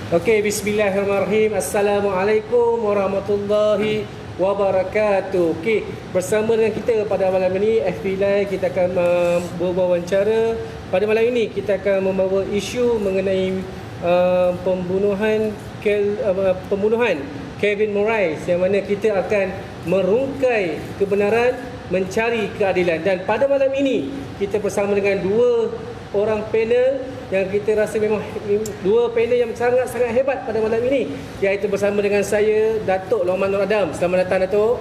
Okey, bismillahirrahmanirrahim. Assalamualaikum warahmatullahi wabarakatuh. Okey, bersama dengan kita pada malam ini FB Live, kita akan berwawancara. Pada malam ini kita akan membawa isu mengenai pembunuhan Kevin Moraes, yang mana kita akan merungkai kebenaran, mencari keadilan. Dan pada malam ini kita bersama dengan dua orang panel yang kita rasa memang dua panel yang sangat-sangat hebat pada malam ini, iaitu bersama dengan saya, Datuk Lokman Nur Adam. Selamat datang, Datuk.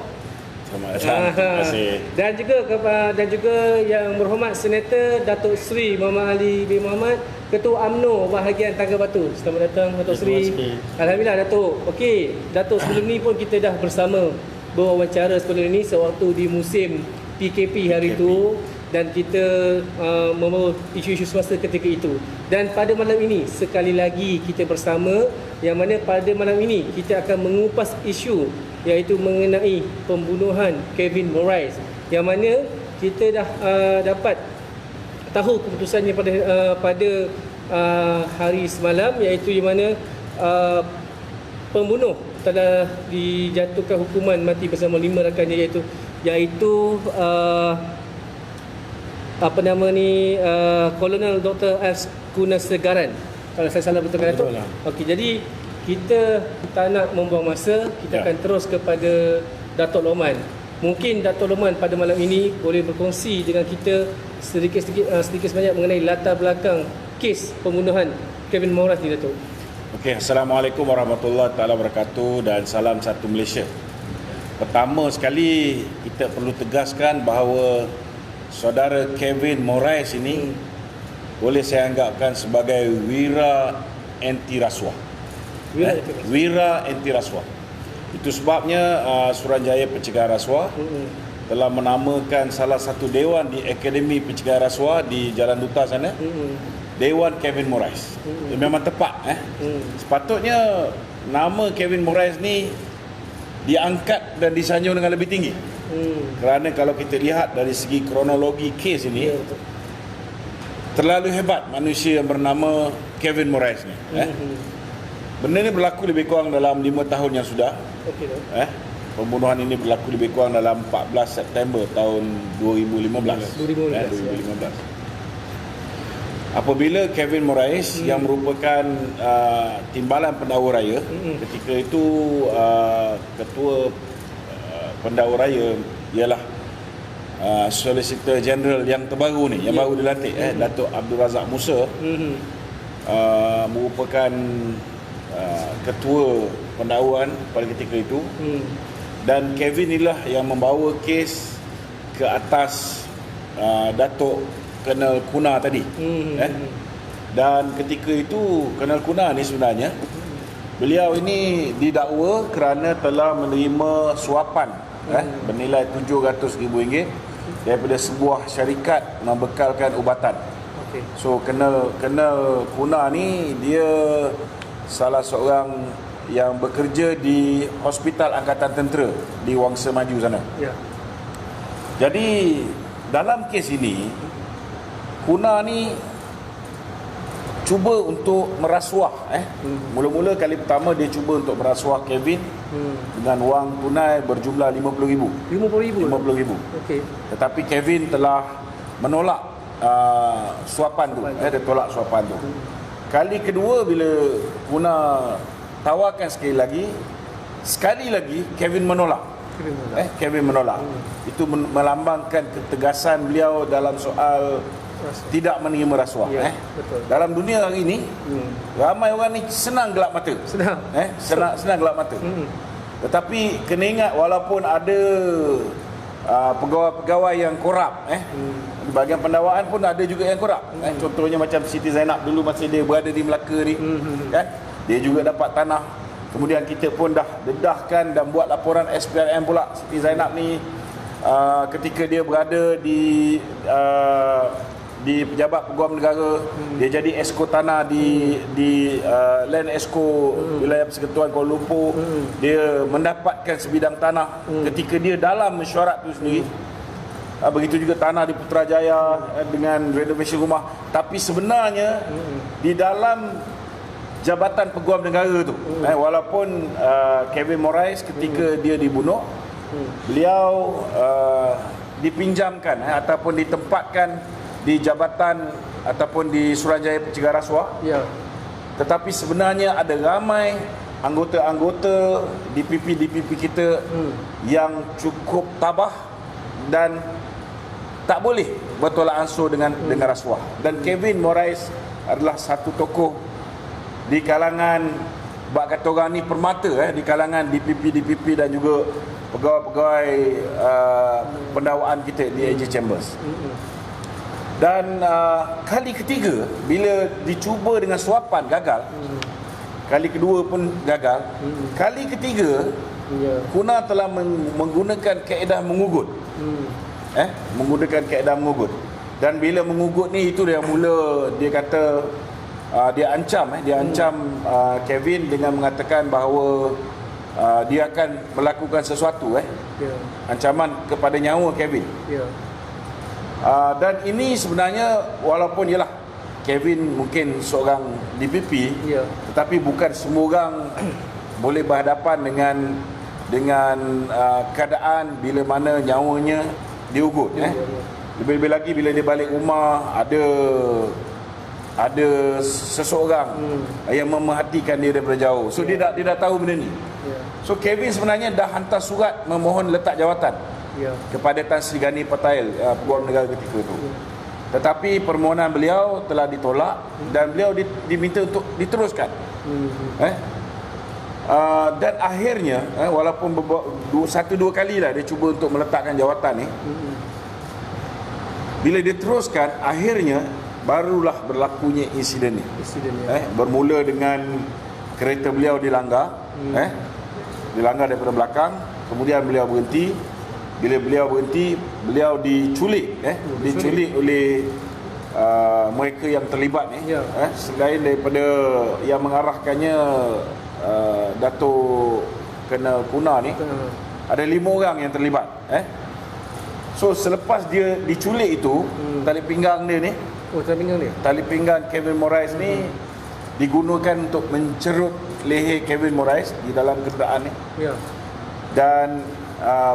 Selamat datang. Terima kasih. Dan juga yang berhormat Senator Datuk Seri Muhammad Ali bin Muhammad, Ketua UMNO bahagian Tangga Batu. Selamat datang, Datuk Seri. Alhamdulillah, Datuk. Okey, Datuk, sebelum ni pun kita dah bersama berwawancara sebelum ini sewaktu di musim PKP hari itu, dan kita membawa isu-isu semasa ketika itu. Dan pada malam ini sekali lagi kita bersama, yang mana pada malam ini kita akan mengupas isu iaitu mengenai pembunuhan Kevin Moraes, yang mana kita dah dapat tahu keputusannya pada hari semalam, iaitu yang mana pembunuh telah dijatuhkan hukuman mati bersama 5 rakannya, iaitu Kolonel Dr. S. Kunasegaran, kalau saya salah betul kan, Datuk? Okey, jadi kita tak nak membuang masa, kita akan terus kepada Datuk Lokman. Mungkin Datuk Lokman pada malam ini boleh berkongsi dengan kita sedikit sebanyak mengenai latar belakang kes pembunuhan Kevin Moraes ni, Datuk. Okey, Assalamualaikum warahmatullahi taala wabarakatuh, dan salam satu Malaysia. Pertama sekali kita perlu tegaskan bahawa saudara Kevin Moraes ini boleh saya anggapkan sebagai wira anti rasuah. Wira anti rasuah. Itu sebabnya Suruhanjaya Pencegahan Rasuah telah menamakan salah satu dewan di Akademi Pencegahan Rasuah di Jalan Duta sana, Dewan Kevin Moraes. Dia memang tepat. Sepatutnya nama Kevin Moraes ni diangkat dan disanjung dengan lebih tinggi. Kerana kalau kita lihat dari segi kronologi kes ini, terlalu hebat manusia yang bernama Kevin Moraes ni. Benda ni berlaku lebih kurang dalam 5 tahun yang sudah. Pembunuhan ini berlaku lebih kurang dalam 14 September tahun 2015. 2015. Apabila Kevin Moraes yang merupakan timbalan pendakwa raya, ketika itu ketua pendakwa raya ialah Solicitor General yang terbaru ni, yang baru dilantik, Datuk Abdul Razak Musa, merupakan ketua pendakwaan pada ketika itu. Dan Kevin inilah yang membawa kes ke atas Datuk Colonel Kuna tadi. Dan ketika itu Colonel Kuna ni sebenarnya beliau ini didakwa kerana telah menerima suapan bernilai RM700,000 daripada sebuah syarikat membekalkan ubatan. So Colonel Kuna ni dia salah seorang yang bekerja di Hospital Angkatan Tentera di Wangsa Maju sana. Jadi dalam kes ini Kuna ni cuba untuk merasuah. Mula-mula kali pertama dia cuba untuk merasuah Kevin dengan wang tunai berjumlah RM50,000. RM50,000. Okey. Tetapi Kevin telah menolak suapan tu. Dia tolak suapan tu. Kali kedua bila Kuna tawarkan sekali lagi Kevin menolak. Kevin menolak. Itu melambangkan ketegasan beliau dalam soal tidak menerima rasuah. Betul. Dalam dunia hari ini ramai orang ni senang gelap mata. Senang gelap mata. Tetapi kena ingat, walaupun ada pegawai-pegawai yang korup, di bahagian pendakwaan pun ada juga yang korup. Contohnya macam Siti Zainab dulu masa dia berada di Melaka ni, dia juga dapat tanah. Kemudian kita pun dah dedahkan dan buat laporan SPRM pula Siti Zainab ni, ketika dia berada di Pejabat Peguam Negara, dia jadi esko tanah di Land Esko Wilayah Persekutuan Kuala Lumpur. Dia mendapatkan sebidang tanah ketika dia dalam mesyuarat itu sendiri. Begitu juga tanah di Putrajaya dengan renovasi rumah. Tapi sebenarnya di dalam Jabatan Peguam Negara tu. Walaupun Kevin Moraes ketika dia dibunuh, beliau dipinjamkan ataupun ditempatkan di jabatan ataupun di Suruhanjaya Pencegah Rasuah. Ya. Tetapi sebenarnya ada ramai anggota-anggota DPP kita yang cukup tabah dan tak boleh bertolak ansur dengan rasuah. Dan Kevin Moraes adalah satu tokoh di kalangan, bak kata orang ni, permata di kalangan DPP dan juga pegawai-pegawai pendakwaan kita di AJ Chambers. Dan kali ketiga bila dicuba dengan suapan gagal, kali kedua pun gagal, kali ketiga Kuna telah menggunakan kaedah mengugut. Menggunakan kaedah mengugut. Dan bila mengugut ni, itu dia mula dia kata dia ancam Kevin dengan mengatakan bahawa dia akan melakukan sesuatu ancaman kepada nyawa Kevin. Dan ini sebenarnya, walaupun ialah Kevin mungkin seorang DPP, tetapi bukan semua orang boleh berhadapan dengan keadaan bila mana nyawanya diugut. Lebih-lebih lagi bila dia balik rumah, ada seseorang yang memerhatikan dia daripada jauh. So dia dah tahu benda ni. So Kevin sebenarnya dah hantar surat memohon letak jawatan kepada Tan Sri Gani Patail, Peguam Negara ketika itu. Tetapi permohonan beliau telah ditolak dan beliau diminta untuk diteruskan. Dan akhirnya walaupun 1-2 kali lah dia cuba untuk meletakkan jawatan ni, bila dia teruskan, akhirnya barulah berlakunya insiden ni. Bermula dengan kereta beliau dilanggar, dilanggar daripada belakang, kemudian beliau berhenti. Bila beliau berhenti, beliau diculik, diculik oleh mereka yang terlibat ni. Selain daripada yang mengarahkannya Datuk Kena Kuna ni, ada 5 orang yang terlibat. So selepas dia diculik itu, tali pinggang dia ni, tali pinggang Kevin Moraes ni digunakan untuk mencerut leher Kevin Moraes di dalam kenderaan ni. Dan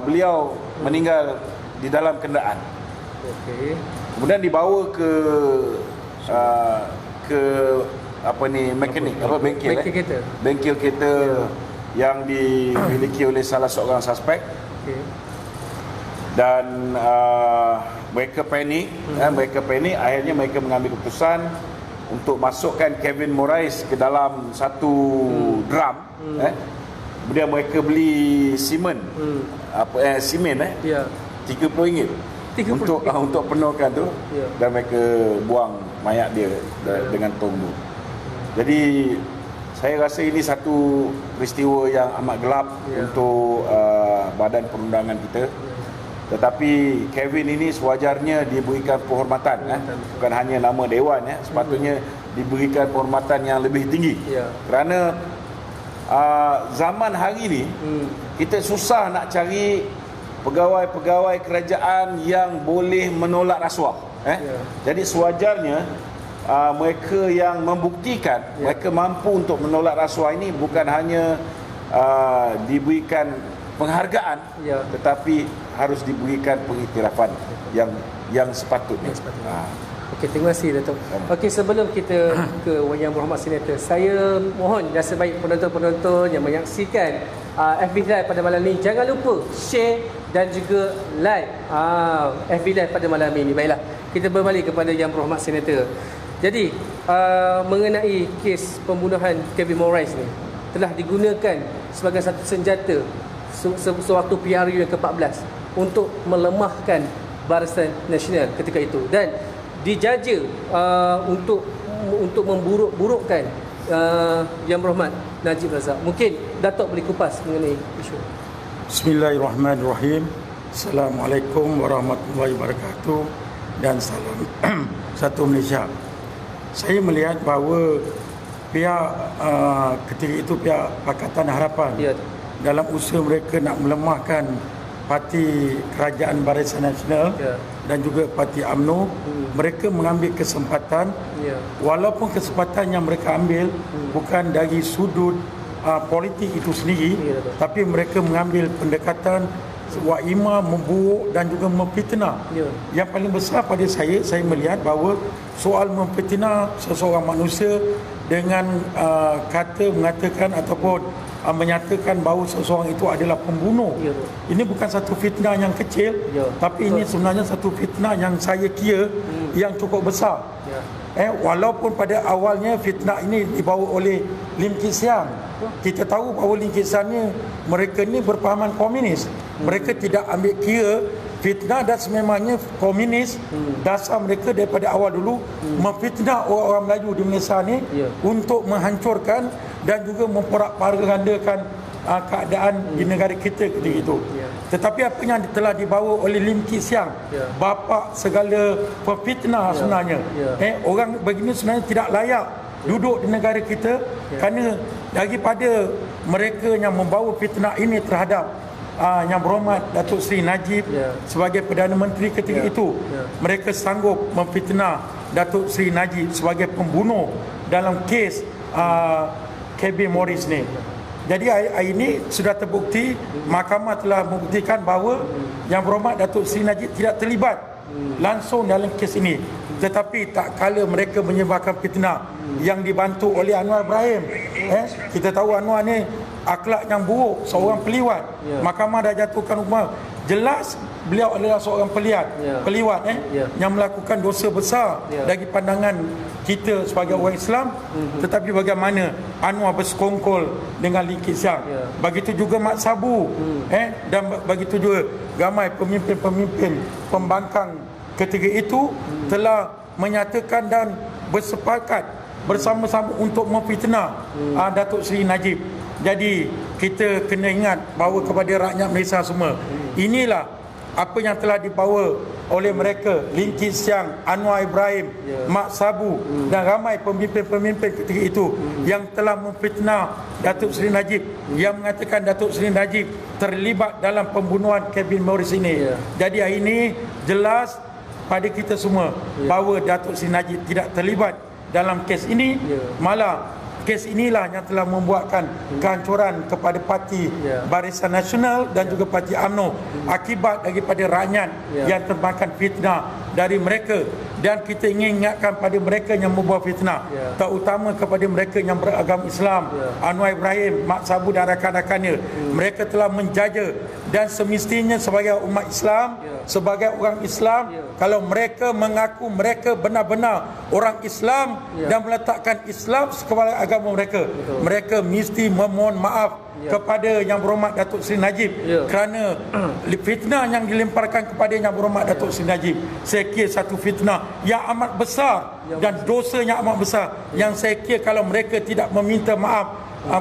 beliau meninggal di dalam kenderaan. Kemudian dibawa ke mekanik, bengkel kereta yang dimiliki oleh salah seorang suspek. Dan mereka panik, akhirnya mereka mengambil keputusan untuk masukkan Kevin Moraes ke dalam satu drum. Kemudian mereka beli simen, RM30 untuk penuhkan tu, dan mereka buang mayat dia dengan tong tu. Jadi saya rasa ini satu peristiwa yang amat gelap untuk badan perundangan kita. Tetapi Kevin ini sewajarnya diberikan penghormatan, bukan hanya nama dewan, sepatutnya diberikan penghormatan yang lebih tinggi. Kerana zaman hari ni kita susah nak cari pegawai-pegawai kerajaan yang boleh menolak rasuah. Jadi sewajarnya mereka yang membuktikan mereka mampu untuk menolak rasuah ini bukan hanya diberikan penghargaan, tetapi harus diberikan pengiktirafan yang sepatutnya. Okey, terima kasih Datuk. Okey, sebelum kita ke Yang Berhormat Senator, saya mohon dan sebaik penonton-penonton yang menyaksikan FB Live pada malam ni, jangan lupa share dan juga like FB Live pada malam ini. Baiklah, kita berbalik kepada Yang Berhormat Senator. Jadi mengenai kes pembunuhan Kevin Moraes ni telah digunakan sebagai satu senjata sewaktu PRU yang ke-14 untuk melemahkan Barisan Nasional ketika itu, dan dijaja untuk memburuk-burukkan Yang Berhormat Najib Razak. Mungkin Datuk boleh kupas mengenai isu. Bismillahirrahmanirrahim. Assalamualaikum warahmatullahi wabarakatuh dan salam satu Malaysia. Saya melihat bahawa pihak ketika itu pihak Pakatan Harapan dalam usaha mereka nak melemahkan parti Kerajaan Barisan Nasional Ya. dan juga parti UMNO, mereka mengambil kesempatan, Ya. walaupun kesempatan yang mereka ambil bukan dari sudut politik itu sendiri, Ya, betul. tapi mereka mengambil pendekatan waima, memburuk dan juga memfitnah. Ya. Yang paling besar pada saya melihat bahawa soal memfitnah seseorang manusia dengan kata mengatakan ataupun menyatakan bahawa seseorang itu adalah pembunuh. Ya. Ini bukan satu fitnah yang kecil, Ya. tapi ini sebenarnya satu fitnah yang saya kira yang cukup besar. Ya. Walaupun pada awalnya fitnah ini dibawa oleh Lim Kit Siang. Kita tahu bahawa Lim Kit Siang ni, mereka ni berpahaman komunis. Mereka tidak ambil kira fitnah dan sememangnya komunis. Dasar mereka daripada awal dulu memfitnah orang-orang Melayu di Malaysia ni Ya. untuk menghancurkan dan juga memperak-paragandakan keadaan di negara kita ketika itu. Ya. Tetapi apa yang telah dibawa oleh Lim Kit Siang, Ya. bapa segala pemfitnah sebenarnya. Ya. Orang begini sebenarnya tidak layak duduk di negara kita kerana daripada mereka yang membawa fitnah ini terhadap Yang Berhormat Datuk Seri Najib sebagai Perdana Menteri ketika itu, mereka sanggup memfitnah Datuk Seri Najib sebagai pembunuh dalam kes Kevin Morris ni. Jadi hari ini sudah terbukti, mahkamah telah membuktikan bahawa Yang Berhormat Datuk Seri Najib tidak terlibat langsung dalam kes ini. Tetapi tak kala mereka menyebarkan fitnah yang dibantu oleh Anwar Ibrahim. Kita tahu Anwar ni akhlak yang buruk, seorang peliwat. Mahkamah dah jatuhkan hukuman. Jelas beliau adalah seorang peliwat yang melakukan dosa besar dari pandangan kita sebagai orang Islam. Tetapi bagaimana Anwar bersekongkol dengan Lim Kit Siang. Begitu juga Mat Sabu, dan begitu juga ramai pemimpin-pemimpin pembangkang ketika itu telah menyatakan dan bersepakat bersama-sama untuk memfitnah Datuk Seri Najib. Jadi kita kena ingat bahawa kepada rakyat Malaysia semua, inilah apa yang telah dibawa oleh mereka, Lim Kit Siang, Anwar Ibrahim, Mat Sabu dan ramai pemimpin-pemimpin ketika itu yang telah memfitnah Datuk Seri Najib, yang mengatakan Datuk Seri Najib terlibat dalam pembunuhan Kevin Morris ini. Jadi hari ini jelas pada kita semua bahawa Datuk Seri Najib tidak terlibat dalam kes ini. Malah kes inilah yang telah membuatkan kehancuran kepada parti Barisan Nasional dan juga parti UMNO akibat daripada rakyat yang termakan fitnah dari mereka. Dan kita ingin ingatkan pada mereka yang membawa fitnah, terutama kepada mereka yang beragama Islam, Anwar Ibrahim, Mat Sabu dan rakan-rakannya. Mereka telah menjaja, dan semestinya sebagai umat Islam, sebagai orang Islam, kalau mereka mengaku mereka benar-benar orang Islam dan meletakkan Islam sebagai agama mereka, mereka mesti memohon maaf kepada Yang Berhormat Datuk Seri Najib kerana fitnah yang dilemparkan kepada Yang Berhormat Datuk Seri Najib. Saya kira satu fitnah yang amat besar dan dosa yang amat besar, yang saya kira kalau mereka tidak meminta maaf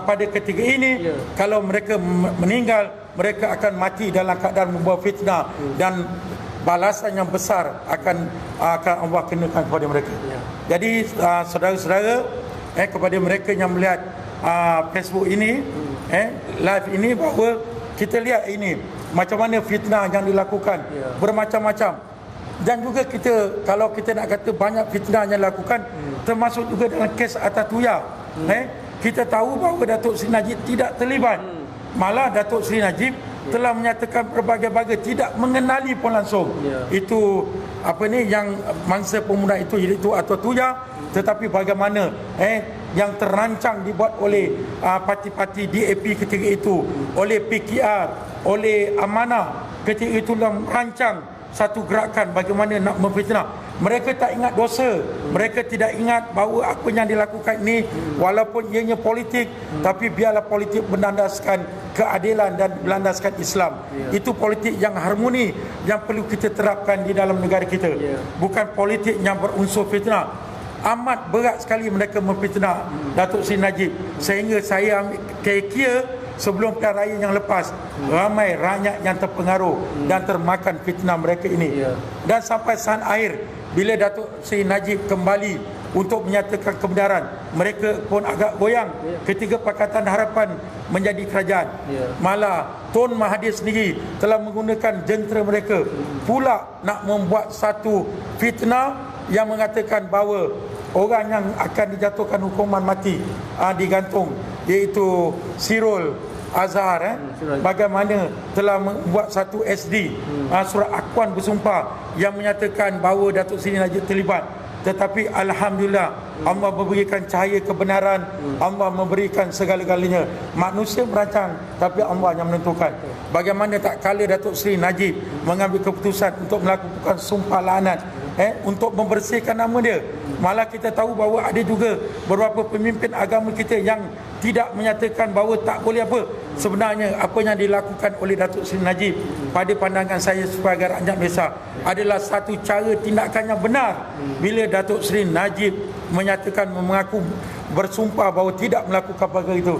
pada ketika ini, kalau mereka meninggal, mereka akan mati dalam keadaan membawa fitnah, dan balasan yang besar akan Allah kenakan kepada mereka. Jadi saudara-saudara, kepada mereka yang melihat Facebook ini, live ini, bahawa kita lihat ini macam mana fitnah yang dilakukan, bermacam-macam. Dan juga kita, kalau kita nak kata banyak fitnah yang dilakukan, termasuk juga dalam kes Atatuyah. Kita tahu bahawa Datuk Seri Najib tidak terlibat. Malah Datuk Seri Najib telah menyatakan berbagai-bagai tidak mengenali pun langsung itu yang mangsa pemuda itu, iaitu Atatuyah. Tetapi bagaimana yang terancang dibuat oleh parti-parti DAP ketika itu, oleh PKR, oleh Amanah ketika itu, dalam merancang satu gerakan bagaimana nak memfitnah. Mereka tak ingat dosa, mereka tidak ingat bahawa apa yang dilakukan ini walaupun ianya politik, tapi biarlah politik berlandaskan keadilan dan berlandaskan Islam. Itu politik yang harmoni yang perlu kita terapkan di dalam negara kita. Bukan politik yang berunsur fitnah. Amat berat sekali mereka memfitnah Datuk Seri Najib, sehingga saya kira sebelum pilihan raya yang lepas, ramai rakyat yang terpengaruh dan termakan fitnah mereka ini. Dan sampai saat akhir bila Datuk Seri Najib kembali untuk menyatakan kebenaran, mereka pun agak goyang ketika Pakatan Harapan menjadi kerajaan. Malah Tun Mahathir sendiri telah menggunakan jentera mereka pula nak membuat satu fitnah yang mengatakan bahawa orang yang akan dijatuhkan hukuman mati digantung, iaitu Sirul Azhar bagaimana telah membuat satu SD surat akuan bersumpah yang menyatakan bahawa Datuk Seri Najib terlibat. Tetapi Alhamdulillah, Allah memberikan cahaya kebenaran, Allah memberikan segala-galanya. Manusia merancang, tapi Allah yang menentukan. Bagaimana tak kala Datuk Seri Najib mengambil keputusan untuk melakukan sumpah laknat untuk membersihkan nama dia. Malah kita tahu bahawa ada juga beberapa pemimpin agama kita yang tidak menyatakan bahawa tak boleh apa. Sebenarnya apa yang dilakukan oleh Datuk Seri Najib pada pandangan saya sebagai rakyat Malaysia adalah satu cara tindakan yang benar. Bila Datuk Seri Najib menyatakan, mengaku bersumpah bahawa tidak melakukan perkara itu,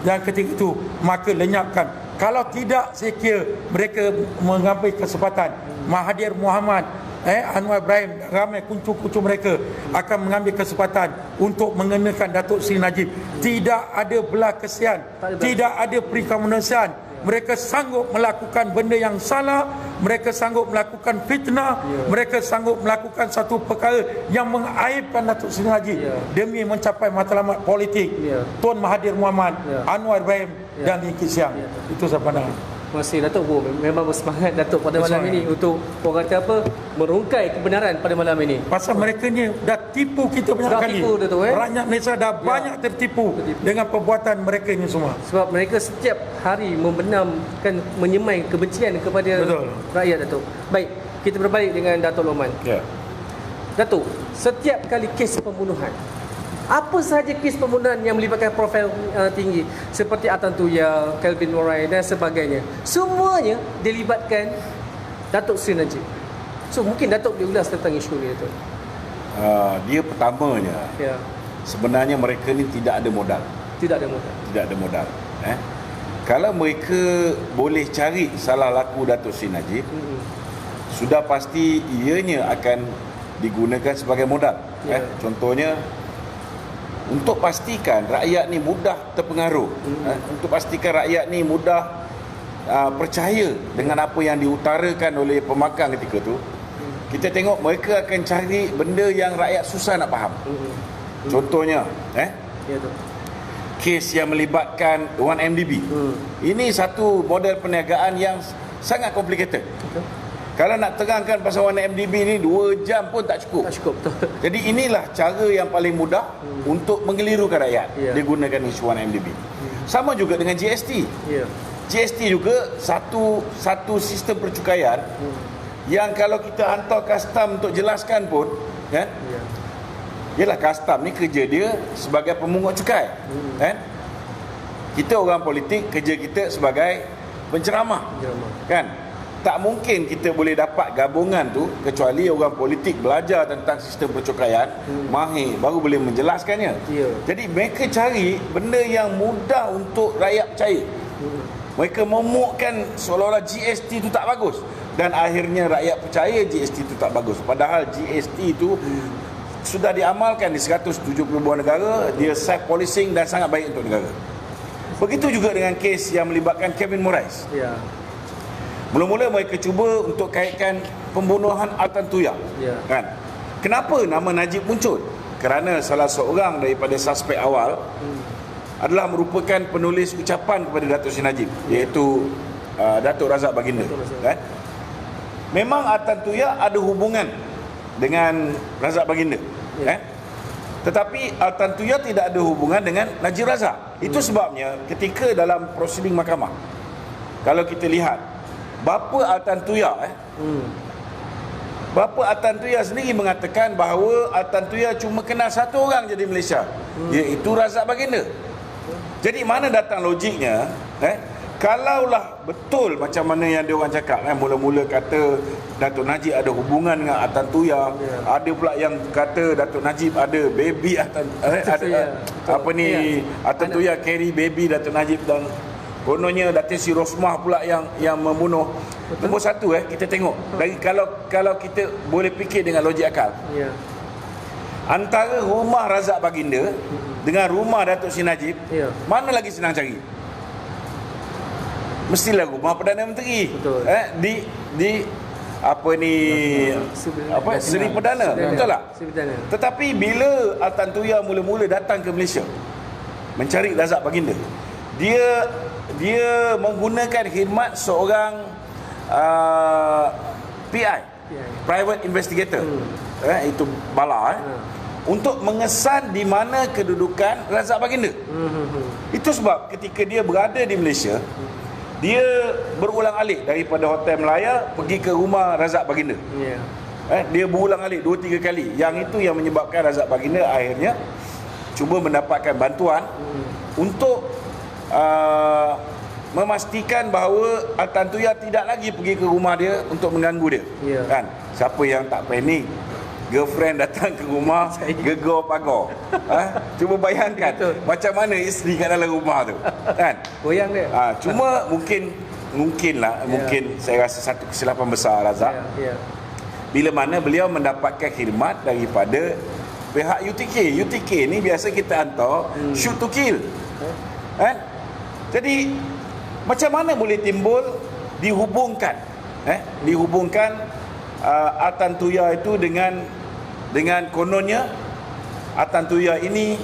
dan ketika itu maka lenyapkan. Kalau tidak, saya kira mereka mengambil kesempatan. Mahathir Mohamad, Anwar Ibrahim, ramai kuncu-kuncu mereka akan mengambil kesempatan untuk mengenakan Datuk Seri Najib. Tidak ada belah kesian, tidak ada perikamanusiaan. Mereka sanggup melakukan benda yang salah, mereka sanggup melakukan fitnah, mereka sanggup melakukan satu perkara yang mengaibkan Datuk Seri Najib demi mencapai matlamat politik. Tun Mahathir Mohamad, Anwar Ibrahim dan Lee Siang. Itu saya pandang. Terima kasih Datuk. Memang bersemangat Datuk pada malam ini untuk orang kata apa, merungkai kebenaran pada malam ini. Pasal mereka ni dah tipu kita banyak kali. Tipu, Datuk, Rakyat Malaysia dah banyak tertipu dengan perbuatan mereka ini semua. Sebab mereka setiap hari membenamkan, menyemai kebencian kepada rakyat, Datuk. Baik, kita berbalik dengan Datuk Loman. Datuk, setiap kali kes pembunuhan, apa sahaja kes pembunuhan yang melibatkan profil tinggi seperti Atan Tuya, Kelvin Morai dan sebagainya, semuanya dilibatkan Datuk Seri Najib. So mungkin Datuk boleh ulas tentang isu ni, Datuk. Dia pertamanya, sebenarnya mereka ni tidak ada modal. Tidak ada modal. Kalau mereka boleh cari salah laku Datuk Seri Najib, sudah pasti ianya akan digunakan sebagai modal. Contohnya, untuk pastikan rakyat ni mudah terpengaruh, untuk pastikan rakyat ni mudah percaya dengan apa yang diutarakan oleh pemakang ketika tu, kita tengok mereka akan cari benda yang rakyat susah nak faham. Contohnya kes yang melibatkan 1MDB. Ini satu model perniagaan yang sangat complicated. Kalau nak terangkan pasal 1MDB ni 2 jam pun tak cukup. Jadi inilah cara yang paling mudah untuk mengelirukan rakyat. Dia gunakan isu 1MDB. Sama juga dengan GST. GST juga satu sistem percukaian yang kalau kita hantar custom untuk jelaskan pun, yalah, custom ni kerja dia sebagai pemungut cukai. Kita orang politik, kerja kita sebagai penceramah. Kan? Tak mungkin kita boleh dapat gabungan tu kecuali orang politik belajar tentang sistem percukaian, mahir, baru boleh menjelaskannya. Jadi mereka cari benda yang mudah untuk rakyat percaya. Mereka momokkan seolah-olah GST tu tak bagus, dan akhirnya rakyat percaya GST tu tak bagus. Padahal GST tu sudah diamalkan di 170 buah negara, dia safe policing dan sangat baik untuk negara. Begitu juga dengan kes yang melibatkan Kevin Morais. Mula-mula mereka cuba untuk kaitkan pembunuhan Atan Tuya. Kan? Kenapa nama Najib muncul? Kerana salah seorang daripada suspek awal adalah merupakan penulis ucapan kepada Datuk Seri Najib, iaitu Datuk Razak Baginda. Kan? Memang Atan Tuya ada hubungan dengan Razak Baginda. Tetapi Atan Tuya tidak ada hubungan dengan Najib Razak. Itu sebabnya ketika dalam prosiding mahkamah, kalau kita lihat bapa Atan Tuya bapa Atan Tuya sendiri mengatakan bahawa Atan Tuya cuma kenal satu orang je di Malaysia, iaitu Razak Baginda. Jadi mana datang logiknya? Kalaulah betul macam mana yang dia orang cakap, mula-mula kata Datuk Najib ada hubungan dengan Atan Tuya, ada pula yang kata Datuk Najib ada baby Atan Atan Tuya carry baby Datuk Najib, dan kononnya Datin Sri Rosmah pula yang membunuh. Nombor satu kita tengok dari kalau kita boleh fikir dengan logik akal. Ya. Antara rumah Razak Baginda dengan rumah Datuk Seri Najib, Ya. mana lagi senang cari? Mestilah rumah Perdana Menteri. Betul. Di apa ni Seri Perdana, betul tak? Seri Perdana. Tetapi bila Altan Tuya mula-mula datang ke Malaysia mencari Razak Baginda, dia menggunakan khidmat seorang PI, private investigator. Itu bala untuk mengesan di mana kedudukan Razak Baginda. Itu sebab ketika dia berada di Malaysia, dia berulang alik daripada Hotel Melaya pergi ke rumah Razak Baginda. Ya. Dia berulang alik 2-3 kali. Yang itu yang menyebabkan Razak Baginda akhirnya cuba mendapatkan bantuan untuk memastikan bahawa Altan Tuya tidak lagi pergi ke rumah dia untuk mengganggu dia. Ya. Kan? Siapa yang tak panik, girlfriend datang ke rumah gegar pagar. Cuba bayangkan macam mana isteri kat dalam rumah tu. Kan? Goyang dia. Cuma mungkin saya rasa satu kesilapan besar Razak. Ya. Bila mana beliau mendapatkan khidmat daripada pihak UTK. UTK ni biasa kita hantar shoot to kill. Kan? Jadi macam mana boleh timbul dihubungkan Altan Tuya itu dengan kononnya Altan Tuya ini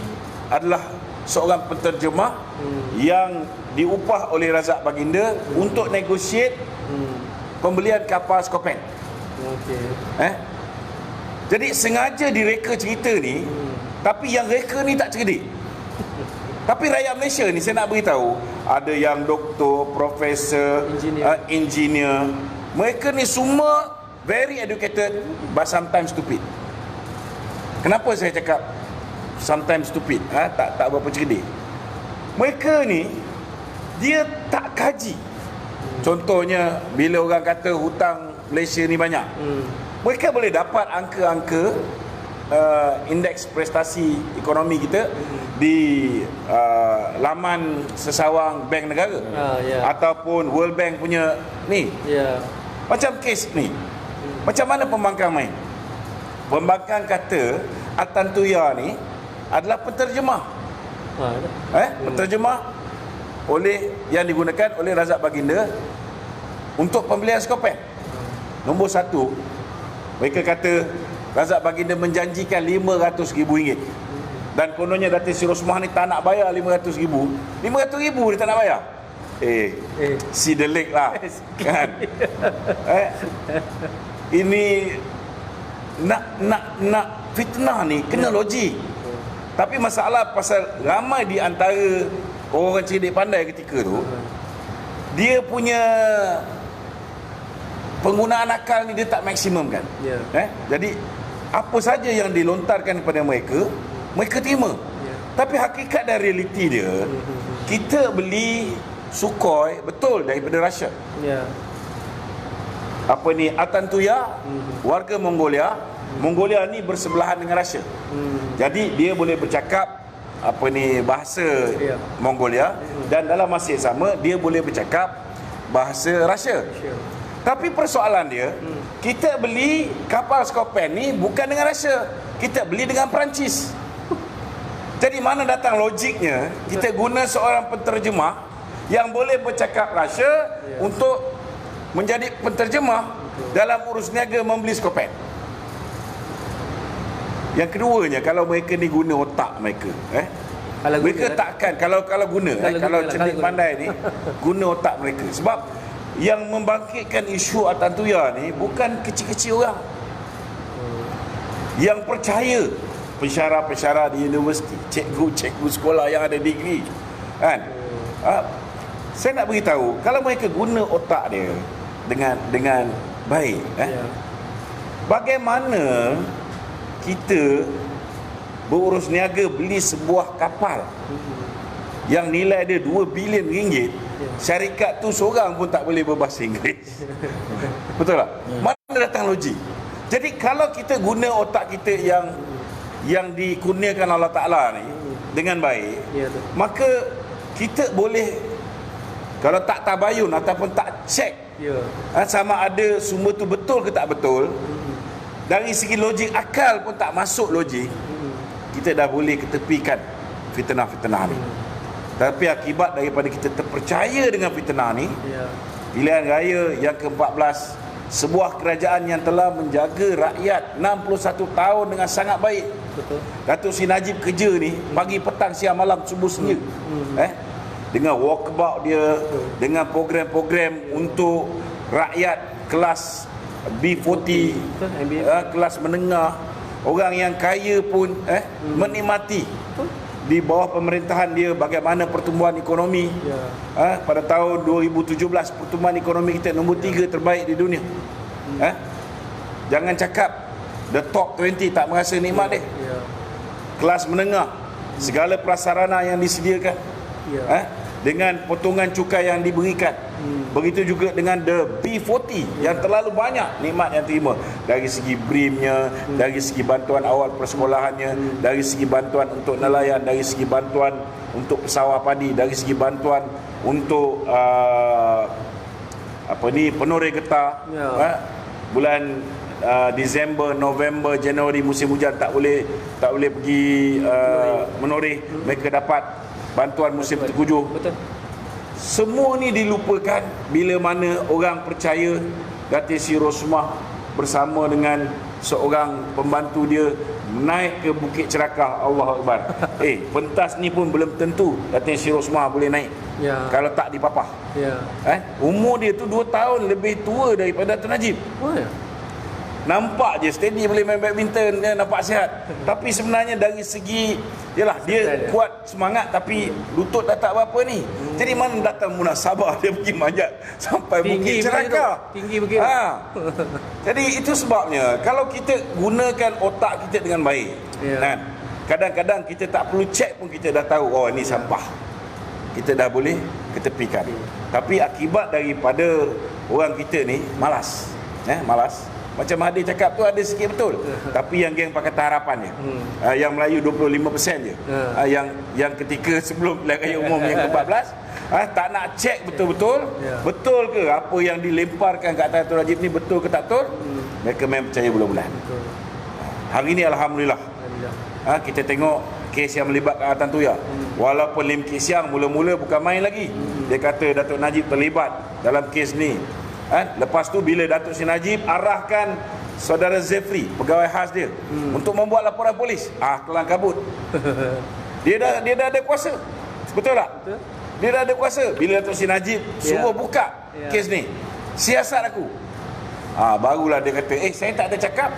adalah seorang penterjemah yang diupah oleh Razak Baginda untuk negotiate pembelian kapal Scorpion. Okey. Jadi sengaja direka cerita ni, tapi yang reka ni tak cerdik. Tapi rakyat Malaysia ni saya nak beritahu, ada yang doktor, profesor, engineer. Mereka ni semua very educated but sometimes stupid. Kenapa saya cakap sometimes stupid? Tak berapa cerdik. Mereka ni dia tak kaji. Contohnya bila orang kata hutang Malaysia ni banyak, mereka boleh dapat angka-angka indeks prestasi ekonomi kita di laman sesawang Bank Negara ataupun World Bank punya ni. Macam kes ni, macam mana pembangkang main? Pembangkang kata Altan Tuya ni adalah penterjemah. Penterjemah yang digunakan oleh Razak Baginda untuk pembelian Scorpion. Nombor satu, mereka kata Razak Baginda menjanjikan RM500,000. Dan kononnya Datin Sri Rosmah ni tak nak bayar RM500,000. RM500,000 dia tak nak bayar. See the leg lah. Kan? Ini nak fitnah ni kena logik. Tapi masalah pasal ramai di antara orang cerdik pandai ketika tu, dia punya penggunaan akal ni dia tak maksimum kan. Jadi apa saja yang dilontarkan kepada mereka, mereka terima. Tapi hakikat dan realiti dia, kita beli Sukhoi betul daripada Russia. Altan Tuya warga Mongolia. Mongolia ni bersebelahan dengan Russia. Jadi dia boleh bercakap bahasa Mongolia dan dalam masa yang sama dia boleh bercakap bahasa Russia. Tapi persoalan dia, kita beli kapal Scorpion ni bukan dengan Russia, kita beli dengan Perancis. Jadi mana datang logiknya kita guna seorang penterjemah yang boleh bercakap Russia untuk menjadi penterjemah dalam urus niaga membeli Scorpion. Yang keduanya, kalau mereka ni guna otak mereka, mereka takkan kalau guna, kalau cerdik pandai ni guna otak mereka. Sebab yang membangkitkan isu Altan Tuya ni bukan kecil-kecil orang. Yang percaya pensyarah-pensyarah di universiti, cikgu-cikgu sekolah yang ada degree, kan? Saya nak beritahu, kalau mereka guna otak dia dengan baik, bagaimana kita berurus niaga beli sebuah kapal yang nilai dia 2 bilion ringgit, syarikat tu seorang pun tak boleh berbahasa Inggeris. Betul tak? Mana datang logik? Jadi kalau kita guna otak kita yang dikurniakan Allah Ta'ala ni dengan baik, maka kita boleh, kalau tak tabayun ataupun tak cek Ya. Sama ada sumber tu betul ke tak betul. Dari segi logik akal pun tak masuk logik. Kita dah boleh ketepikan fitnah-fitnah ni. Tapi akibat daripada kita terpercaya dengan fitnah ni, Ya. pilihan raya yang ke-14, sebuah kerajaan yang telah menjaga rakyat 61 tahun dengan sangat baik. Betul. Datuk Seri Najib kerja ni pagi, petang, siang, malam, subuh, senja. Dengan walkabout dia, dengan program-program untuk rakyat kelas B40, kelas menengah, orang yang kaya pun menikmati di bawah pemerintahan dia bagaimana pertumbuhan ekonomi. Ya. Pada tahun 2017 pertumbuhan ekonomi kita nombor 3 terbaik di dunia. Jangan cakap the top 20 tak merasa nikmat dia. Ya. Kelas menengah, segala prasarana yang disediakan, Ya. dengan potongan cukai yang diberikan. Begitu juga dengan the B40 yang terlalu banyak nikmat yang terima, dari segi BRIM-nya, dari segi bantuan awal persekolahannya, dari segi bantuan untuk nelayan, dari segi bantuan untuk pesawah padi, dari segi bantuan untuk penoreh getah. Ya. Bulan Disember, November, Januari musim hujan tak boleh pergi menoreh, mereka dapat bantuan musim terkujuh. Betul. Semua ni dilupakan bila mana orang percaya Datin Sri Rosmah bersama dengan seorang pembantu dia naik ke Bukit Cerakah. Allahu Akbar. Pentas ni pun belum tentu Datin Sri Rosmah boleh naik. Ya. Kalau tak dipapah. Ya. Umur dia tu 2 tahun lebih tua daripada Dato' Najib. Oh, ya. Nampak je steady boleh main badminton, dia nampak sihat. Tapi sebenarnya dari segi yalah dia kuat semangat tapi lutut dah tak apa ni. Jadi mana datang munasabah dia pergi manjat sampai Tinggi Bukit Cerakah. Tinggi begitu. Jadi itu sebabnya kalau kita gunakan otak kita dengan baik, kan? Kadang-kadang kita tak perlu cek pun kita dah tahu ini sampah. Kita dah boleh ketepikan. Tapi akibat daripada orang kita ni malas. Malas. Macam Mahathir cakap tu ada sikit betul. Tapi yang geng Pakatan Harapan je. Yang Melayu 25% je. Yang ketika sebelum pilihan raya umum yang ke-14 tak nak cek betul-betul betul ke apa yang dilemparkan ke atas Dato' Najib ni betul ke tak betul. Mereka main percaya bulan-bulan. Hari ni Alhamdulillah. Kita tengok kes yang melibatkan Atan Tuya. Walaupun Lim Kit Siang mula-mula bukan main lagi. Dia kata Dato' Najib terlibat dalam kes ni. Lepas tu bila Datuk Seri Najib arahkan saudara Zefri, pegawai khas dia, untuk membuat laporan polis, kelang kabut. Dia dah ada kuasa. Betul tak? Betul. Dia dah ada kuasa. Bila Datuk Seri Najib suruh buka kes ni, siasat aku, barulah dia kata saya tak ada cakap,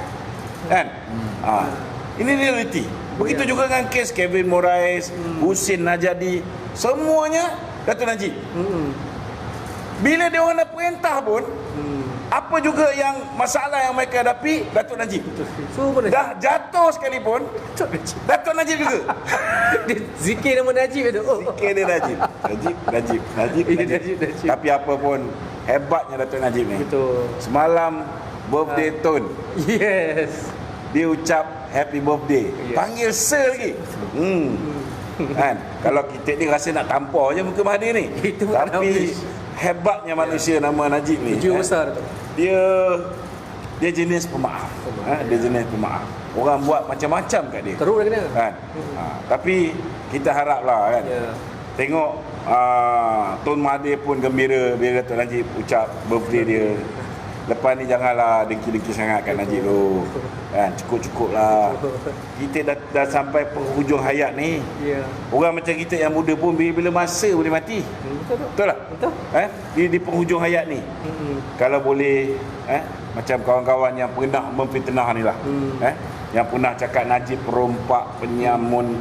kan? Ini realiti. Begitu juga dengan kes Kevin Moraes, Husin Najadi, semuanya Dato' Najib. Bila dia orang nak perintah pun, apa juga yang masalah yang mereka hadapi, Dato' Najib. Dah jatuh sekalipun, Dato' Najib juga. Dia zikir nama Najib tu. Zikir dia Najib. Najib. Tapi apa pun hebatnya Dato' Najib ni. Betul. Semalam birthday Tun. Yes. Dia ucap happy birthday. Panggil sir lagi. Kan? Kalau kita ni rasa nak tampar je muka Mahathir ni. Itu tapi hebatnya manusia nama Najib ni. Tujuh besar tu. Dia jenis pemaaf. Dia jenis pemaaf. Orang buat macam-macam kat dia. Teruk dah kena. Kan? Tapi kita haraplah kan. Tengok Tun Mahathir pun gembira bila Dato' Najib ucap birthday dia. Lepas ni janganlah dengki-dengki sangat kat Najib tu. Kan, cukup-cukup lah. Kita dah sampai penghujung hayat ni. Orang macam kita yang muda pun bila masa boleh mati. Betul tak? Betul. Di penghujung hayat ni. Kalau boleh macam kawan-kawan yang pernah memfitnah ni lah. Yang pernah cakap Najib perompak, penyamun,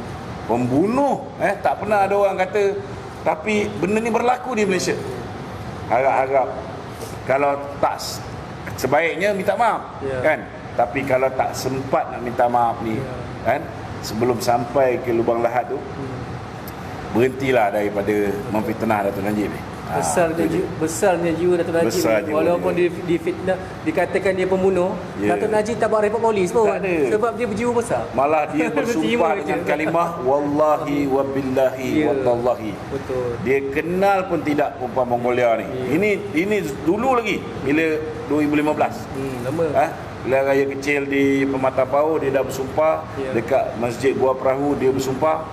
pembunuh. Tak pernah ada orang kata. Tapi benda ni berlaku di Malaysia. Harap-harap kalau tak sebaiknya minta maaf, kan? Tapi kalau tak sempat nak minta maaf ni, kan? Sebelum sampai ke lubang lahat tu, berhentilah daripada memfitnah Dato' Najib ni. Besarnya jiwa Datuk Najib. Besar jiwa Walaupun dia. di fitnah, dikatakan dia pembunuh, Datuk Najib tak buat report polis pun. Tak ada. Sebab dia berjiwa besar. Malah dia bersumpah Berjiwa dengan je. kalimah wallahi wa billahi Ya. wa tallahi. Betul. Dia kenal pun tidak perempuan Mongolia ni. Ini dulu lagi bila 2015. Lama. Pilihan raya kecil di Permata Pau dia dah bersumpah, Ya. dekat Masjid Gua Perahu dia bersumpah.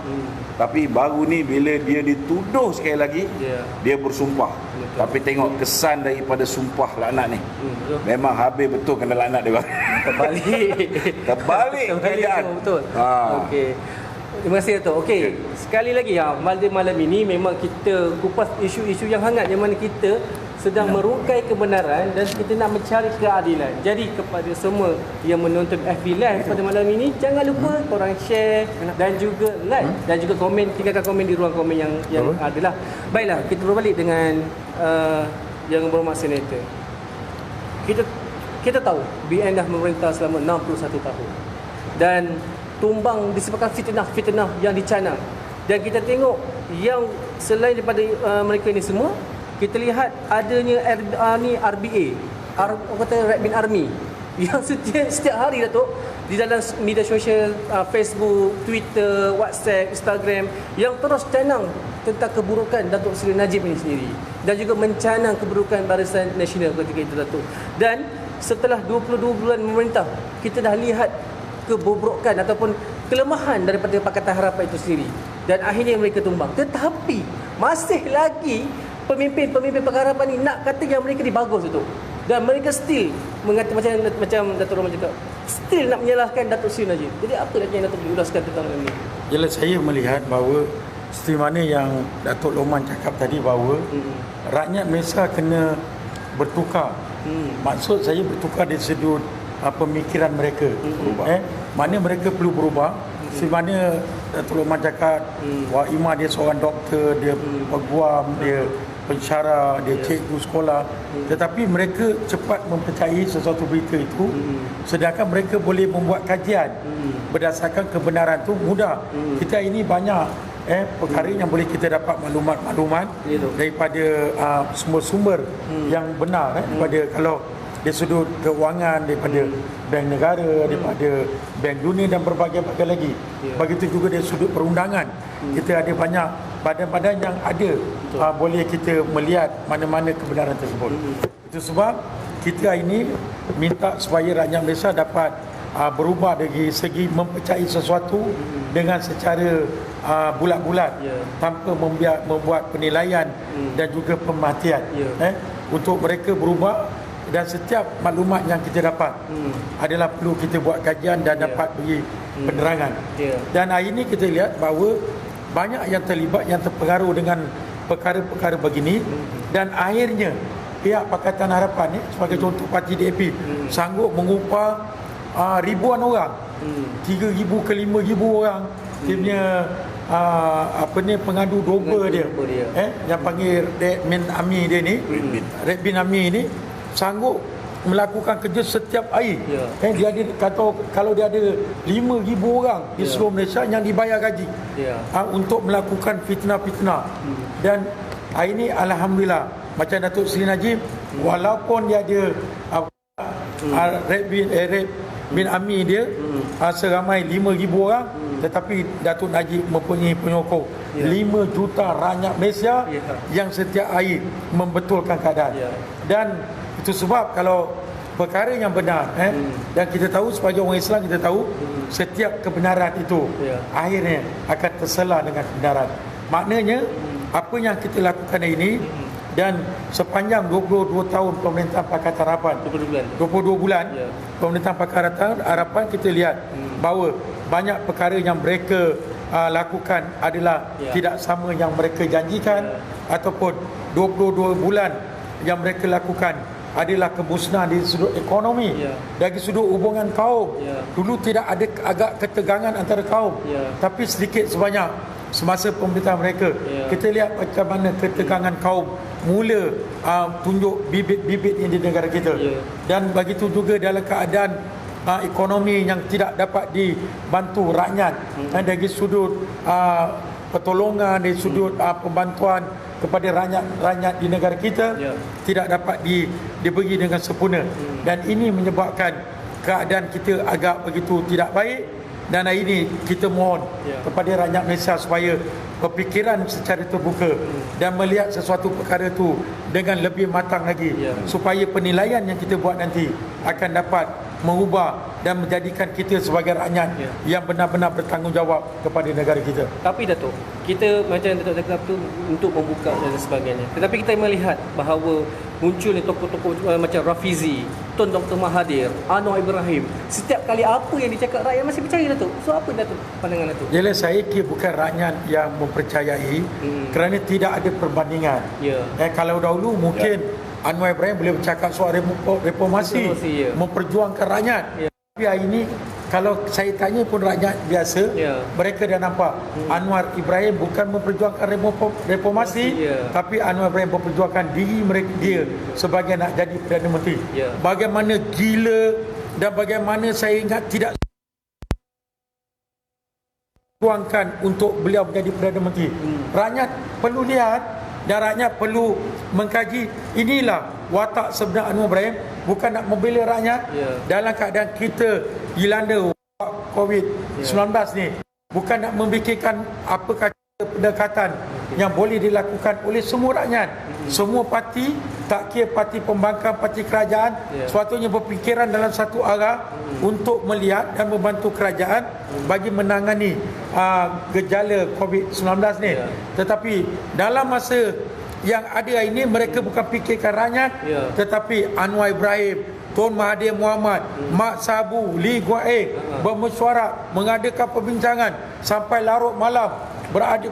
Tapi baru ni bila dia dituduh sekali lagi, Ya. dia bersumpah. Betul. Tapi tengok kesan daripada sumpah laknat ni. Betul. Memang habis betul kena laknat dia. Terbalik. Terbalik keadaan. Betul. Ha. Okey. Terima kasih Datuk. Okey, sekali lagi malam ini memang kita kupas isu-isu yang hangat yang mana kita sedang merungkai kebenaran dan kita nak mencari keadilan. Jadi kepada semua yang menonton FB Live pada malam ini, jangan lupa korang share dan juga like dan juga komen, tinggalkan komen di ruang komen yang adalah. Baiklah, kita berbalik dengan yang berhormat Senator. Kita tahu BN dah memerintah selama 61 tahun. Dan tumbang disebabkan fitnah-fitnah yang dicanang. Dan kita tengok yang selain daripada mereka ini semua, kita lihat adanya RBA, orang kata Red Bin Army, yang setiap hari Datuk di dalam media sosial, Facebook, Twitter, WhatsApp, Instagram, yang terus canang tentang keburukan Datuk Seri Najib ini sendiri dan juga mencanang keburukan Barisan Nasional ketika itu Datuk. Dan setelah 22 bulan memerintah, kita dah lihat kebobrokan ataupun kelemahan daripada Pakatan Harapan itu sendiri, dan akhirnya mereka tumbang. Tetapi masih lagi pemimpin-pemimpin Pakatan Harapan ni nak kata yang mereka ni bagus tu, dan mereka still mengata macam Datuk Rahman cakap, still nak menyalahkan Datuk Seri Najib. Jadi apa lagi yang Datuk boleh ulaskan tentang ini? Jelas saya melihat bahawa seperti mana yang Datuk Loman cakap tadi bahawa rakyat Malaysia kena bertukar. Maksud saya bertukar dari sudut pemikiran mereka. Mana mereka perlu berubah. Seperti mana Datuk Loman cakap, Wak Imah dia seorang doktor, dia peguam, dia pensyarah, dia cikgu sekolah, tetapi mereka cepat mempercayai sesuatu berita itu, sedangkan mereka boleh membuat kajian berdasarkan kebenaran tu mudah. Kita ini banyak perkara yang boleh kita dapat maklumat-maklumat daripada semua sumber yang benar, daripada kalau dari sudut keuangan, daripada bank negara, daripada bank dunia dan berbagai-bagai lagi. Begitu juga dari sudut perundangan, kita ada banyak badan-badan yang ada boleh kita melihat mana-mana kebenaran tersebut. Itu sebab kita ini minta supaya rakyat Malaysia dapat berubah dari segi mempercayai sesuatu dengan secara bulat-bulat, tanpa membuat penilaian dan juga pemerhatian. Untuk mereka berubah, dan setiap maklumat yang kita dapat adalah perlu kita buat kajian dan dapat beri penerangan. Dan hari ini kita lihat bahawa banyak yang terlibat, yang terpengaruh dengan perkara-perkara begini, dan akhirnya pihak Pakatan Harapan ni, sebagai contoh parti DAP, sanggup mengupah ribuan orang, 3,000 ke 5,000 orang. Dia punya pengadu domba dia, yang panggil Red Bin Army dia ni, Red Bin Army ni sanggup melakukan kerja setiap hari. Dia ada kata kalau dia ada 5,000 orang di seluruh Malaysia yang dibayar gaji untuk melakukan fitnah-fitnah. Dan hari ini alhamdulillah, macam Datuk Seri Najib, walaupun dia ada Red Bin Army dia seramai 5,000 orang, tetapi Datuk Najib mempunyai penyokong 5 juta rakyat Malaysia yang setiap hari membetulkan keadaan. Dan itu sebab kalau perkara yang benar, dan kita tahu sebagai orang Islam, kita tahu setiap kebenaran itu akhirnya akan tersela dengan kebenaran. Maknanya apa yang kita lakukan ini, dan sepanjang 22 tahun pemerintahan Pakatan Harapan, 22 bulan pemerintahan Pakatan Harapan, kita lihat bahawa banyak perkara yang mereka lakukan adalah tidak sama yang mereka janjikan, ataupun 22 bulan yang mereka lakukan adalah kemusnahan dari sudut ekonomi, dari sudut hubungan kaum. Dulu tidak ada agak ketegangan antara kaum, tapi sedikit sebanyak semasa pemerintahan mereka kita lihat macam mana ketegangan kaum mula tunjuk bibit-bibit ini di negara kita. Dan begitu juga dalam keadaan ekonomi yang tidak dapat dibantu rakyat, dari sudut pertolongan, dari sudut pembantuan kepada rakyat di negara kita tidak dapat diberi dengan sempurna. Dan ini menyebabkan keadaan kita agak begitu tidak baik. Dan hari ini kita mohon kepada rakyat Malaysia supaya berfikiran secara terbuka dan melihat sesuatu perkara itu dengan lebih matang lagi, supaya penilaian yang kita buat nanti akan dapat mengubah dan menjadikan kita sebagai rakyat yang benar-benar bertanggungjawab kepada negara kita. Tapi Datuk, kita macam Datuk cakap tu untuk membuka dan sebagainya. Tetapi kita melihat bahawa munculnya tokoh-tokoh macam Rafizi, Tun Dr. Mahathir, Anwar Ibrahim. Setiap kali apa yang dicakap rakyat masih percaya, Datuk. So apa Datuk pandangan Datuk? Jelas saya kira bukan rakyat yang mempercayai kerana tidak ada perbandingan. Kalau dahulu mungkin Anwar Ibrahim boleh bercakap soal reformasi, memperjuangkan rakyat. Tapi hari ini kalau saya tanya pun rakyat biasa, mereka dah nampak Anwar Ibrahim bukan memperjuangkan reformasi, tapi Anwar Ibrahim memperjuangkan diri dia sebagai nak jadi Perdana Menteri. Bagaimana gila dan bagaimana saya ingat tidak perjuangkan untuk beliau menjadi Perdana Menteri. Rakyat perlu lihat dan rakyat perlu mengkaji. Inilah watak sebenar Anwar Ibrahim, bukan nak membela rakyat dalam keadaan kita dilanda COVID-19 ni, bukan nak memikirkan apa pendekatan yang boleh dilakukan oleh semua rakyat, semua parti, tak kira parti pembangkang, parti kerajaan, sepatutnya berfikiran dalam satu arah untuk melihat dan membantu kerajaan bagi menangani gejala COVID-19 ni. Tetapi dalam masa yang ada ini, mereka bukan fikirkan rakyat, tetapi Anwar Ibrahim, Tun Mahathir Mohamad, Mat Sabu, Lee Kuan Yew bermesyuarat, mengadakan perbincangan sampai larut malam,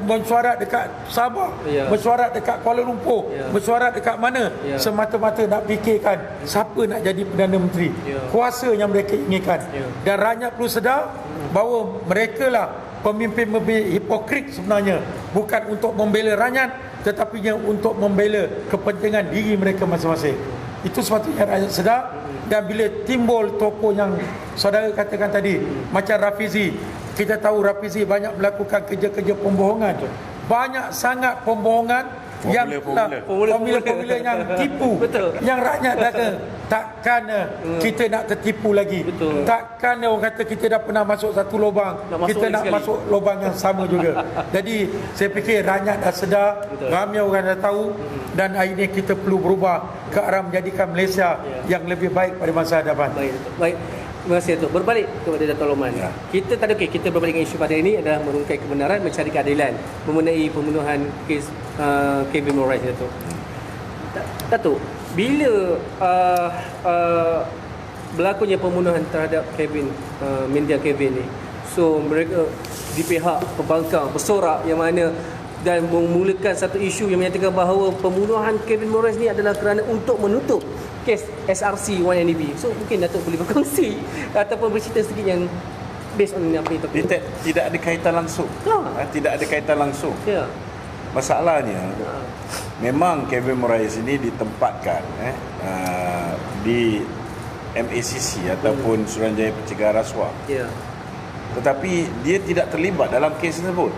mesyuarat dekat Sabah, mesyuarat dekat Kuala Lumpur, mesyuarat dekat mana, semata-mata nak fikirkan siapa nak jadi Perdana Menteri, kuasa yang mereka inginkan. Dan rakyat perlu sedar bahawa mereka lah pemimpin-pemimpin hipokrit sebenarnya, bukan untuk membela rakyat tetapi yang untuk membela kepentingan diri mereka masing-masing. Itu sepatutnya rakyat sedar. Dan bila timbul tokoh yang saudara katakan tadi, macam Rafizi, kita tahu Rafizi banyak melakukan kerja-kerja pembohongan, banyak sangat pembohongan, formula-formula yang tipu. Yang rakyat kata takkan kita nak tertipu lagi. Takkan orang kata kita dah pernah masuk satu lubang, kita nak masuk lubang yang sama juga. Jadi saya fikir rakyat dah sedar, ramai orang dah tahu, dan hari ini kita perlu berubah ke arah menjadikan Malaysia yang lebih baik pada masa hadapan. Baik. Terima kasih Datuk. Berbalik kepada Datuk Loman. Kita tadi kita berbalik dengan isu pada ini adalah merungkai kebenaran, mencari keadilan mengenai pembunuhan kes Kevin Morris, Datuk. Datuk, bila berlakunya pembunuhan terhadap Kevin, Mendiang Kevin ni, so mereka di pihak pembangkang bersorak yang mana dan memulakan satu isu yang menyatakan bahawa pembunuhan Kevin Morris ni adalah kerana untuk menutup kes SRC 1NDB. So mungkin Datuk boleh berkongsi ataupun bercerita sedikit yang based on apa itu. Tidak ada kaitan langsung. Tidak ada kaitan langsung. Masalahnya memang Kevin Morris ini ditempatkan di MACC ataupun Suruhanjaya Pencegahan Rasuah. Tetapi dia tidak terlibat dalam kes tersebut.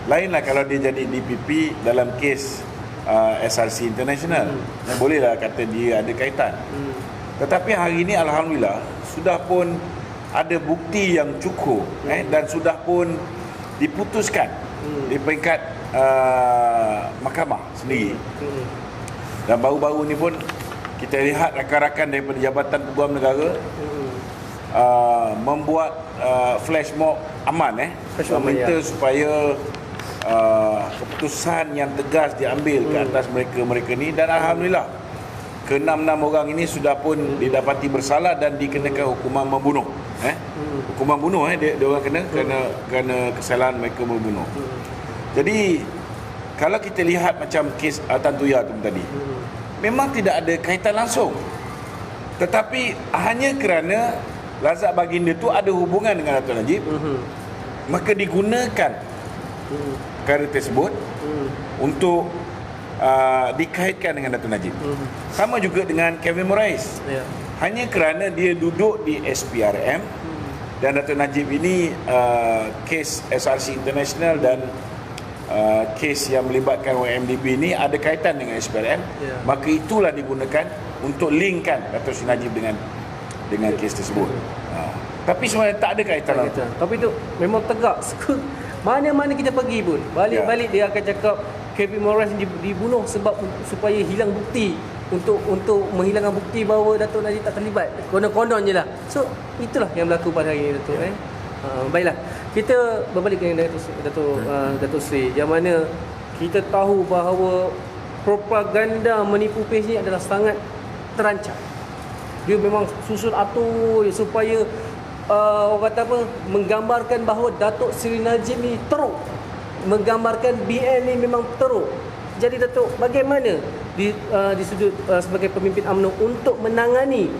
Lainlah kalau dia jadi DPP dalam kes SRC International, bolehlah kata dia ada kaitan. Tetapi hari ini alhamdulillah sudah pun ada bukti yang cukup, dan sudah pun diputuskan di peringkat mahkamah sendiri. Dan baru-baru ni pun kita lihat rakan-rakan daripada Jabatan Peguam Negara membuat flash mob aman, meminta supaya keputusan yang tegas diambil ke atas mereka ni. Dan alhamdulillah ke-6 orang ini sudah pun didapati bersalah dan dikenakan hukuman membunuh. Hukuman bunuh dia orang kerana kesalahan mereka membunuh. Jadi kalau kita lihat macam kes Tan Tuya tu tadi, memang tidak ada kaitan langsung. Tetapi hanya kerana Razak Baginda tu ada hubungan dengan Dato' Najib, maka digunakan perkara tersebut untuk dikaitkan dengan Dato' Najib. Sama juga dengan Kevin Morris. Hanya kerana dia duduk di SPRM dan Dato' Najib ini kes SRC International dan kes yang melibatkan OMDB ni ada kaitan dengan SPRM, maka itulah digunakan untuk linkkan Dato' Seri Najib dengan kes tersebut. Tapi sebenarnya tak ada kaitan. Tapi tu memang tegak. Mana-mana kita pergi pun balik-balik dia akan cakap Kevin Morris dibunuh sebab supaya hilang bukti, untuk menghilangkan bukti bahawa Dato' Najib tak terlibat. Konon-konon je lah. So itulah yang berlaku pada hari ini, Dato'. Baiklah, kita berbalik dengan Dato' Seri, yang mana kita tahu bahawa propaganda menipu PACE ni adalah sangat terancam. Dia memang susun atur supaya orang kata apa, menggambarkan bahawa Dato' Seri Najib ni teruk, menggambarkan BN ni memang teruk. Jadi Dato', bagaimana di sudut sebagai pemimpin UMNO untuk menangani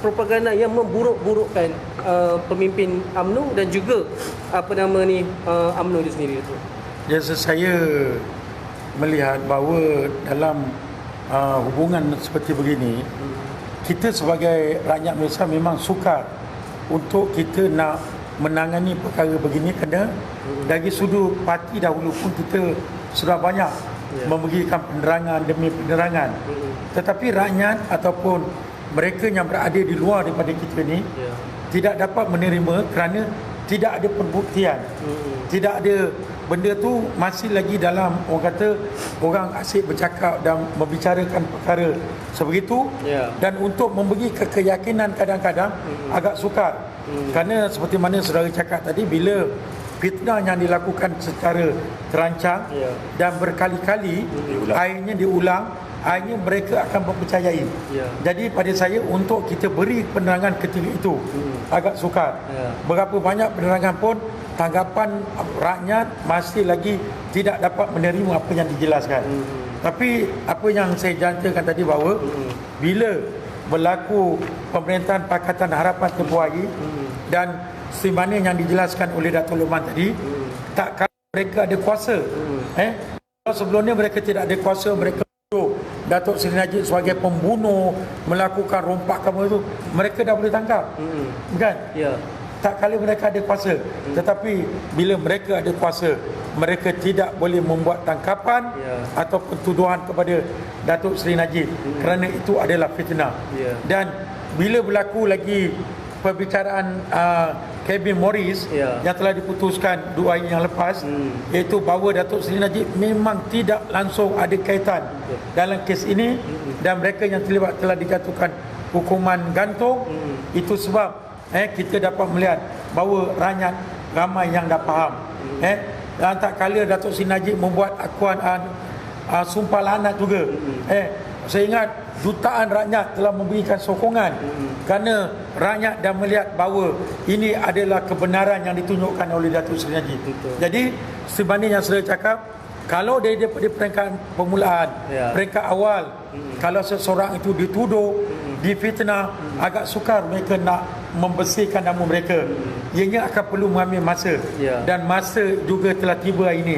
propaganda yang memburuk-burukkan pemimpin UMNO dan juga UMNO itu sendiri, Dato'? Jadi saya melihat bahawa dalam hubungan seperti begini, kita sebagai rakyat Malaysia memang sukar untuk kita nak menangani perkara begini, kerana dari sudut parti dahulu pun kita sudah banyak memberikan penerangan demi penerangan. Tetapi rakyat ataupun mereka yang berada di luar daripada kita ni tidak dapat menerima kerana tidak ada pembuktian. Tidak ada, benda tu masih lagi dalam, orang kata, orang asyik bercakap dan membicarakan perkara sebegitu. Dan untuk memberi keyakinan kadang-kadang agak sukar. Kerana seperti mana saudara cakap tadi, bila fitnah yang dilakukan secara terancang dan berkali-kali, akhirnya diulang, akhirnya mereka akan mempercayai. Jadi pada saya, untuk kita beri penerangan ketika itu agak sukar. Berapa banyak penerangan pun, tanggapan rakyat masih lagi tidak dapat menerima apa yang dijelaskan. Tapi apa yang saya jantakan tadi, bahawa bila berlaku pemerintahan Pakatan Harapan tempoh hari dan seperti mana yang dijelaskan oleh Dato' Luqman tadi, tak kala mereka ada kuasa. Sebelumnya mereka tidak ada kuasa, mereka Dato' Seri Najib sebagai pembunuh, melakukan rompakan itu, mereka dah boleh tangkap. Bukan? Tak kala mereka ada kuasa. Tetapi bila mereka ada kuasa, mereka tidak boleh membuat tangkapan ataupun tuduhan kepada Dato' Seri Najib, kerana itu adalah fitnah. Dan bila berlaku lagi perbicaraan Kevin Morris yang telah diputuskan 2 hari yang lepas, iaitu bahawa Dato' Seri Najib memang tidak langsung ada kaitan dalam kes ini, dan mereka yang terlibat telah dijatuhkan hukuman gantung. Itu sebab kita dapat melihat bahawa rakyat ramai yang dah faham. Dan tak kala Dato' Seri Najib membuat akuan sumpah laknat juga. Saya ingat jutaan rakyat telah memberikan sokongan kerana rakyat dah melihat bahawa ini adalah kebenaran yang ditunjukkan oleh Dato' Seri Najib. Jadi sebanding yang saya cakap, kalau daripada peringkat permulaan, peringkat awal, kalau seseorang itu dituduh, difitnah, agak sukar mereka nak membersihkan nama mereka. Ianya akan perlu mengambil masa. Dan masa juga telah tiba hari ini,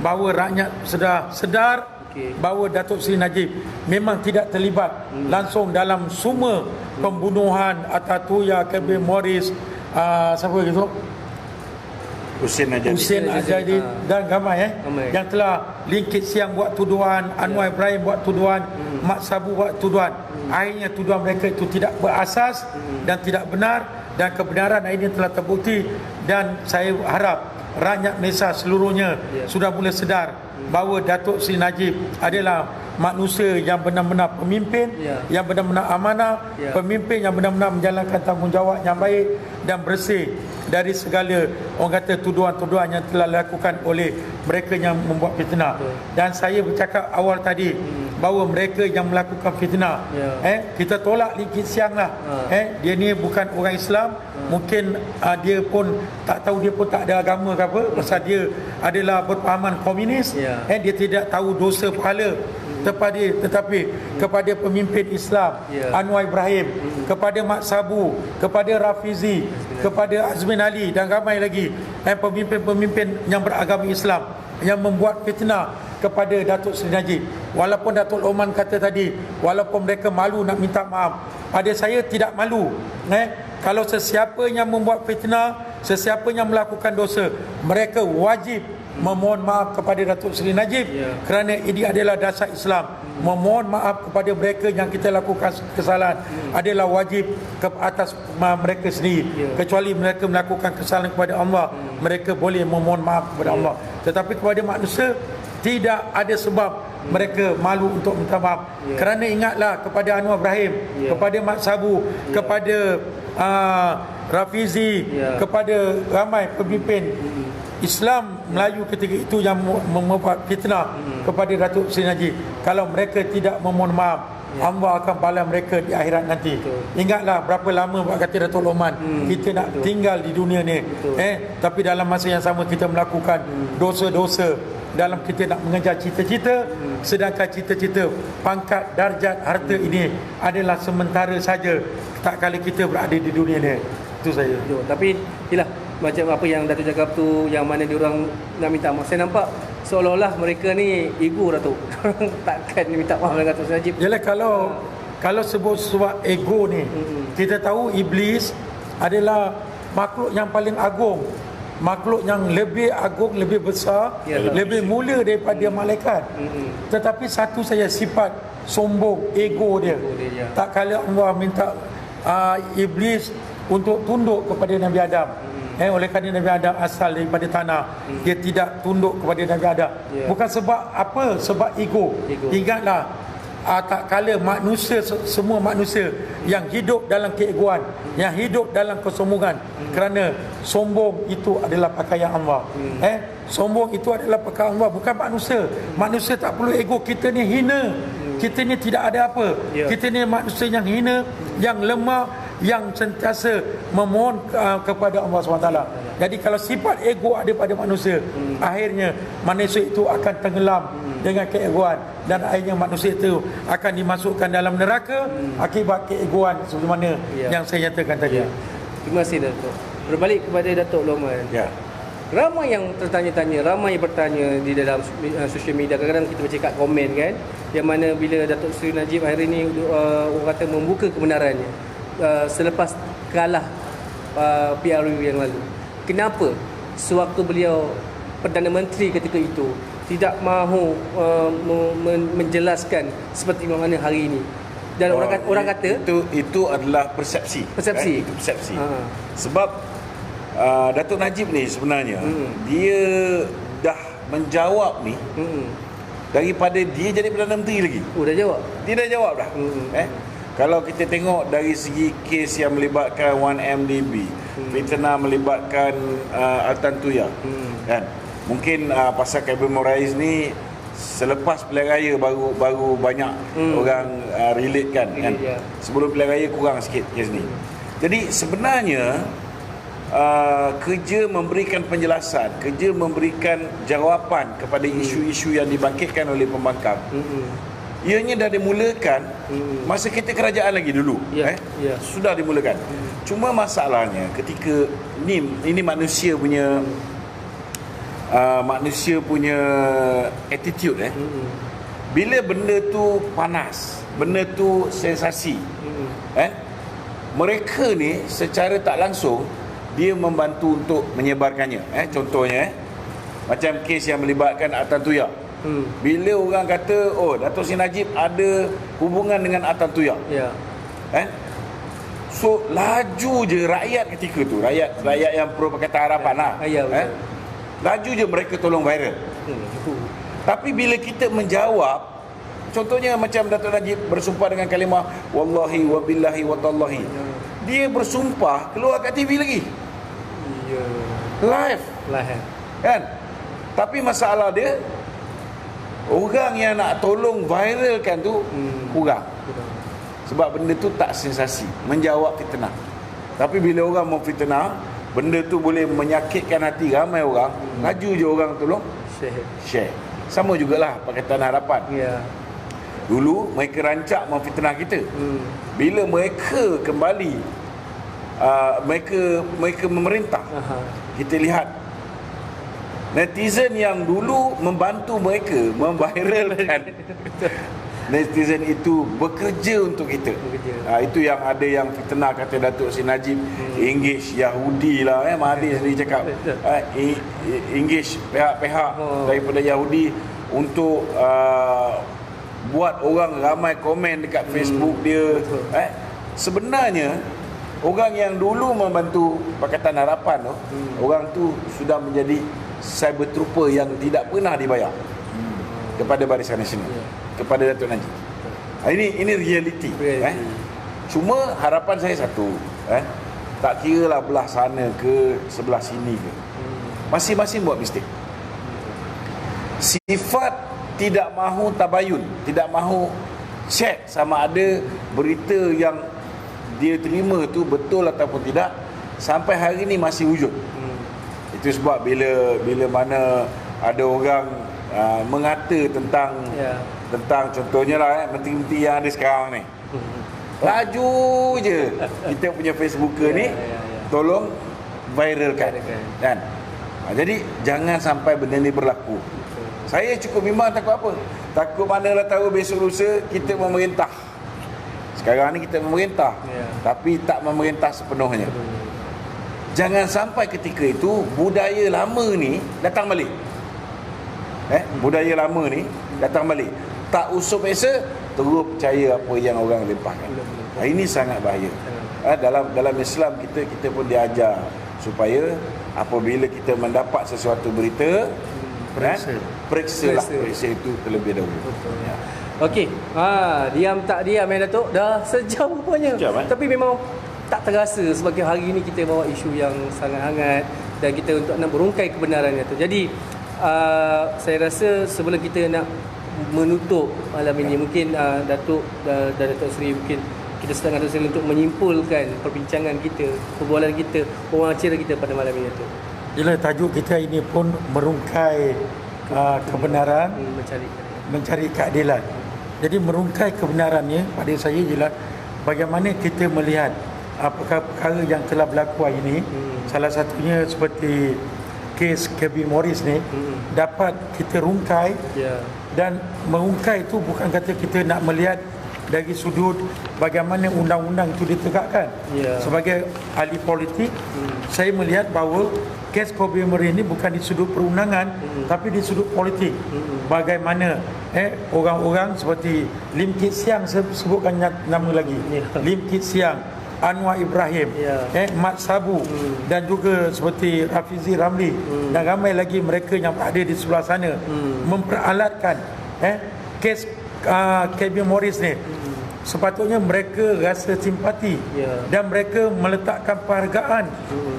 bahawa rakyat sudah sedar bahawa Dato' Seri Najib memang tidak terlibat langsung dalam semua pembunuhan Atatuya, Kevin Morris, siapa gitu, Hussein Ajadi dan ramai yang telah Lingkit Siang buat tuduhan, Anwar Ibrahim buat tuduhan, Mat Sabu buat tuduhan. Akhirnya tuduhan mereka itu tidak berasas dan tidak benar, dan kebenaran akhirnya telah terbukti. Dan saya harap rakyat Malaysia seluruhnya sudah mula sedar bahawa Dato' Seri Najib adalah manusia yang benar-benar pemimpin, yang benar-benar amanah, pemimpin yang benar-benar menjalankan tanggungjawab yang baik dan bersih dari segala, orang kata, tuduhan-tuduhan yang telah dilakukan oleh mereka yang membuat fitnah. Dan saya bercakap awal tadi bahawa mereka yang melakukan fitnah, kita tolak Lingkit Siang lah. Dia ni bukan orang Islam. Mungkin dia pun tak tahu, dia pun tak ada agama ke apa, pasal dia adalah berpahaman komunis. Dia tidak tahu dosa pahala. Tetapi kepada pemimpin Islam, Anwar Ibrahim, kepada Mat Sabu, kepada Rafizi, kepada Azmin Ali dan ramai lagi pemimpin-pemimpin yang beragama Islam yang membuat fitnah kepada Dato' Seri Najib. Walaupun Dato' Luqman kata tadi, walaupun mereka malu nak minta maaf, pada saya tidak malu. Kalau sesiapa yang membuat fitnah, sesiapa yang melakukan dosa, mereka wajib memohon maaf kepada Datuk Seri Najib kerana ini adalah dasar Islam. Memohon maaf kepada mereka yang kita lakukan kesalahan adalah wajib ke atas mereka sendiri. Kecuali mereka melakukan kesalahan kepada Allah, mereka boleh memohon maaf kepada Allah. Tetapi kepada manusia tidak ada sebab mereka malu untuk minta maaf. Kerana ingatlah kepada Anwar Ibrahim, kepada Mat Sabu, kepada Rafizi, kepada ramai pemimpin Islam Melayu ketika itu yang membuat fitnah kepada Datuk Seri Najib. Kalau mereka tidak memohon maaf, Allah akan balas mereka di akhirat nanti. Ingatlah berapa lama buat kata Datuk Loman, kita nak tinggal di dunia ni, tapi dalam masa yang sama kita melakukan dosa-dosa dalam kita nak mengejar cita-cita, sedangkan cita-cita pangkat, darjat, harta ini adalah sementara saja tak kala kita berada di dunia ni. Itu saya. Tapi yalah, macam apa yang Datuk cakap tu, yang mana diorang nak minta maaf, saya nampak seolah-olah mereka ni ego Datuk. Takkan minta maaf dengan Datuk Seri Najib. Yalah, kalau sebut ego ni, kita tahu iblis adalah makhluk yang paling agung, makhluk yang lebih agung, lebih besar, lebih mulia daripada malaikat. Tetapi satu saja sifat sombong, ego dia. Tak kala Allah minta iblis untuk tunduk kepada Nabi Adam. Oleh kerana Nabi Adam asal daripada tanah, dia tidak tunduk kepada Nabi Adam. Bukan sebab apa? Sebab ego. Ingatlah, tak kala manusia, semua manusia yang hidup dalam keegoan, yang hidup dalam kesombongan, kerana sombong itu adalah pakaian Allah. Sombong itu adalah pakaian Allah, bukan manusia. Manusia tak perlu ego. Kita ni hina, kita ni tidak ada apa. Kita ni manusia yang hina, yang lemah, yang sentiasa memohon kepada Allah SWT. Jadi kalau sifat ego ada pada manusia, akhirnya manusia itu akan tenggelam dengan keegoan, dan akhirnya manusia itu akan dimasukkan dalam neraka akibat keegoan sebagaimana yang saya nyatakan tadi. Terima kasih Datuk. Berbalik kepada Datuk Loman. Ramai yang tertanya-tanya, ramai yang bertanya di dalam sosial media. Kadang-kadang kita baca kat komen kan, yang mana bila Datuk Seri Najib hari ini orang kata membuka kebenarannya selepas kalah PRU yang lalu. Kenapa sewaktu beliau Perdana Menteri ketika itu tidak mahu menjelaskan seperti mana hari ini? Dan orang kata itu adalah persepsi. Itu persepsi. Sebab Datuk Najib ni sebenarnya dia dah menjawab ni daripada dia jadi Perdana Menteri lagi. Dah jawab. Dia dah jawab dah. Kalau kita tengok dari segi kes yang melibatkan 1MDB, fitnah melibatkan Altan Tuya, kan? Mungkin pasal Kevin Morais ni selepas pilihan raya baru banyak orang relate kan. Sebelum pilihan raya kurang sikit kes ni. Jadi sebenarnya kerja memberikan penjelasan, kerja memberikan jawapan kepada isu-isu yang dibangkitkan oleh pembangkang, ianya dah dimulakan masa kita kerajaan lagi dulu. Sudah dimulakan. Cuma masalahnya ketika ini manusia punya attitude. Bila benda tu panas, benda tu sensasi, mereka ni secara tak langsung dia membantu untuk menyebarkannya. Contohnya macam kes yang melibatkan Altan Tuya. Bila orang kata Datuk Seri Najib ada hubungan dengan Altan Tuya, so laju je rakyat ketika tu, rakyat yang pro Pakatan Harapan laju je mereka tolong viral. Tapi bila kita menjawab, contohnya macam Datuk Najib bersumpah dengan kalimah wallahi wabillahi watallahi, dia bersumpah keluar kat TV lagi, live kan. Tapi masalah dia, orang yang nak tolong viralkan tu kurang. Sebab benda tu tak sensasi, menjawab fitnah. Tapi bila orang mau fitnah, benda tu boleh menyakitkan hati ramai orang, laju je orang tolong share. Sama jugalah Pakatan Harapan. Dulu mereka rancak mau fitnah kita. Bila mereka kembali mereka memerintah, kita lihat netizen yang dulu membantu mereka memviralkan netizen itu bekerja untuk kita. Itu yang ada yang fitnah kata Datuk Seri Najib engage Yahudi lah, Mahathir sendiri cakap engage pihak-pihak daripada Yahudi untuk buat orang ramai komen dekat Facebook dia. Sebenarnya orang yang dulu membantu Pakatan Harapan tu, orang tu sudah menjadi cyber trooper yang tidak pernah dibayar kepada Barisan Nasional, kepada Datuk Najib. Ini reality. Cuma harapan saya satu, tak kira lah belah sana ke sebelah sini ke, masing-masing buat mistake. Sifat tidak mahu tabayun, tidak mahu check sama ada berita yang dia terima tu betul ataupun tidak, sampai hari ni masih wujud. Itu sebab bila mana ada orang mengata tentang contohnya lah menteri-menteri yang ada sekarang ni, laju je kita punya Facebooker ni tolong viralkan kan. Jadi jangan sampai benda ni berlaku. Saya cukup bimbang, takut apa? Takut manalah tahu besok lusa kita memerintah. Sekarang ni kita memerintah, tapi tak memerintah sepenuhnya. Jangan sampai ketika itu budaya lama ni datang balik. Budaya lama ni datang balik. Tak usul pesa, terus percaya apa yang orang lempahkan. Ini sangat bahaya. Dalam Islam kita pun diajar supaya apabila kita mendapat sesuatu berita, periksa itu terlebih dahulu. Okey, diam tak diam Datuk, dah sejam rupanya. Tapi memang tak terasa sebab hari ini kita bawa isu yang sangat hangat dan kita untuk nak berungkai kebenarannya tu. Jadi saya rasa sebelum kita nak menutup malam ini, mungkin Datuk dan Datuk Seri, mungkin kita sedang Datuk Seri untuk menyimpulkan perbincangan kita, perbualan kita, wawancara kita pada malam ini tu. Bila tajuk kita ini pun merungkai kebenaran, mencari keadilan. Jadi merungkai kebenarannya pada saya ialah bagaimana kita melihat perkara-perkara yang telah berlaku hari ini. Salah satunya seperti kes Kevin Morris ni dapat kita rungkai. Dan merungkai itu bukan kata kita nak melihat dari sudut bagaimana undang-undang itu ditegakkan. Sebagai ahli politik, saya melihat bahawa kes Kobe Morris ini bukan di sudut perundangan, tapi di sudut politik. Bagaimana orang-orang seperti Lim Kit Siang, saya sebutkan nama lagi, Lim Kit Siang, Anwar Ibrahim, Mat Sabu, dan juga seperti Rafizi Ramli dan ramai lagi mereka yang berada di sebelah sana memperalatkan kes Kevin Morris ni. Sepatutnya mereka rasa simpati dan mereka meletakkan penghargaan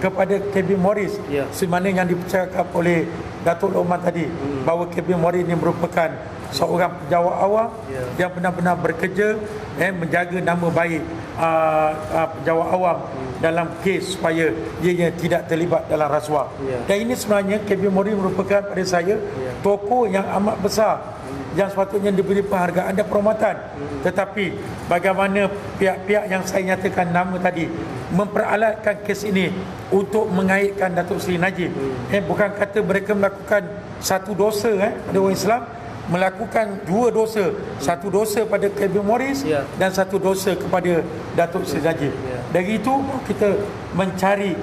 kepada Kevin Morris, semana yang dipercakap oleh Datuk Lokman tadi, bahawa Kevin Morris ini merupakan seorang pejabat awam yang benar-benar bekerja menjaga nama baik pejabat awam dalam kes supaya ianya tidak terlibat dalam rasuah. Dan ini sebenarnya Kevin Morris merupakan pada saya tokoh yang amat besar yang sepatutnya diberi penghargaan dan penghormatan. Tetapi bagaimana pihak-pihak yang saya nyatakan nama tadi memperalatkan kes ini untuk mengaitkan Datuk Seri Najib. Bukan kata mereka melakukan satu dosa pada orang Islam, melakukan dua dosa. Satu dosa pada Kevin Morris dan satu dosa kepada Datuk Seri Najib. Dari itu kita mencari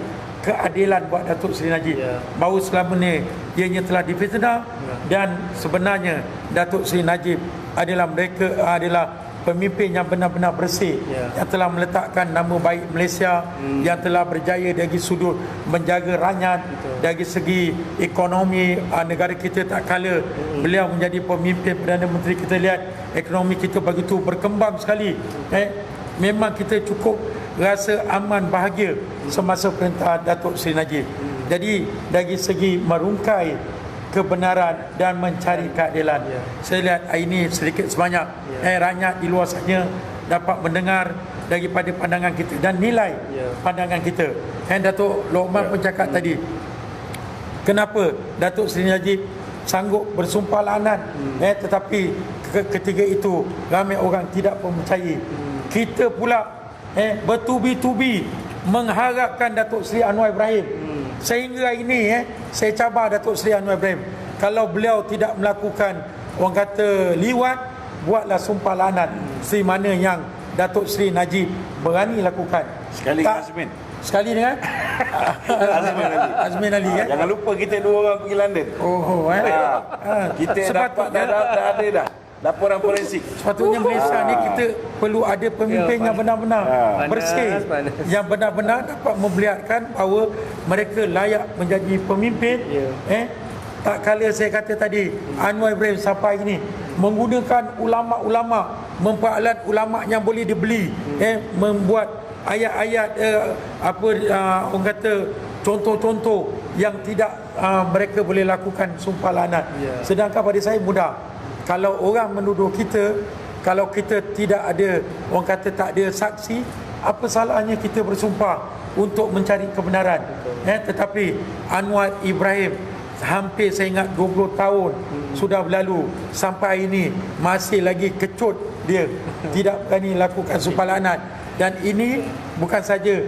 keadilan buat Datuk Seri Najib, bahawa selama ni ianya telah difitnah dan sebenarnya Datuk Seri Najib adalah pemimpin yang benar-benar bersih, yang telah meletakkan nama baik Malaysia, yang telah berjaya dari sudut menjaga rakyat, dari segi ekonomi negara kita tak kala beliau menjadi pemimpin Perdana Menteri. Kita lihat ekonomi kita begitu berkembang sekali. Memang kita cukup rasa aman, bahagia semasa perintah Datuk Seri Najib. Jadi dari segi merungkai kebenaran dan mencari keadilan, saya lihat ini sedikit sebanyak rakyat di luar sana dapat mendengar daripada pandangan kita dan nilai pandangan kita. Datuk Lokman pun cakap tadi, kenapa Datuk Seri Najib sanggup bersumpah laknat, tetapi ketika itu ramai orang tidak percaya. Kita pula bertubi-tubi mengharapkan Datuk Seri Anwar Ibrahim. Sehingga ini saya cabar Datuk Seri Anwar Ibrahim, kalau beliau tidak melakukan orang kata liwat buatlah sumpah laknat si mana yang Datuk Seri Najib berani lakukan. Sekali Tak- Azmin. Sekali dengan Azmin Ali. Azmin Ali kan? Jangan lupa kita 2 orang pergi London. Kita dapat dah ada dah laporan forensik. Sepatutnya Malaysia ni kita perlu ada pemimpin yang benar-benar bersih, yang benar-benar dapat memperlihatkan bahawa mereka layak menjadi pemimpin. Tak kala saya kata tadi, Anwar Ibrahim sampai ini menggunakan ulama-ulama, memperalat ulama yang boleh dibeli, membuat ayat-ayat orang kata contoh-contoh yang tidak mereka boleh lakukan sumpah laknat. Sedangkan pada saya mudah. Kalau orang menuduh kita, kalau kita tidak ada, orang kata tak ada saksi, apa salahnya kita bersumpah untuk mencari kebenaran. Tetapi Anwar Ibrahim hampir saya ingat 20 tahun sudah berlalu, sampai hari ini masih lagi kecut dia, tidak berani lakukan sumpah laknat. Dan ini bukan saja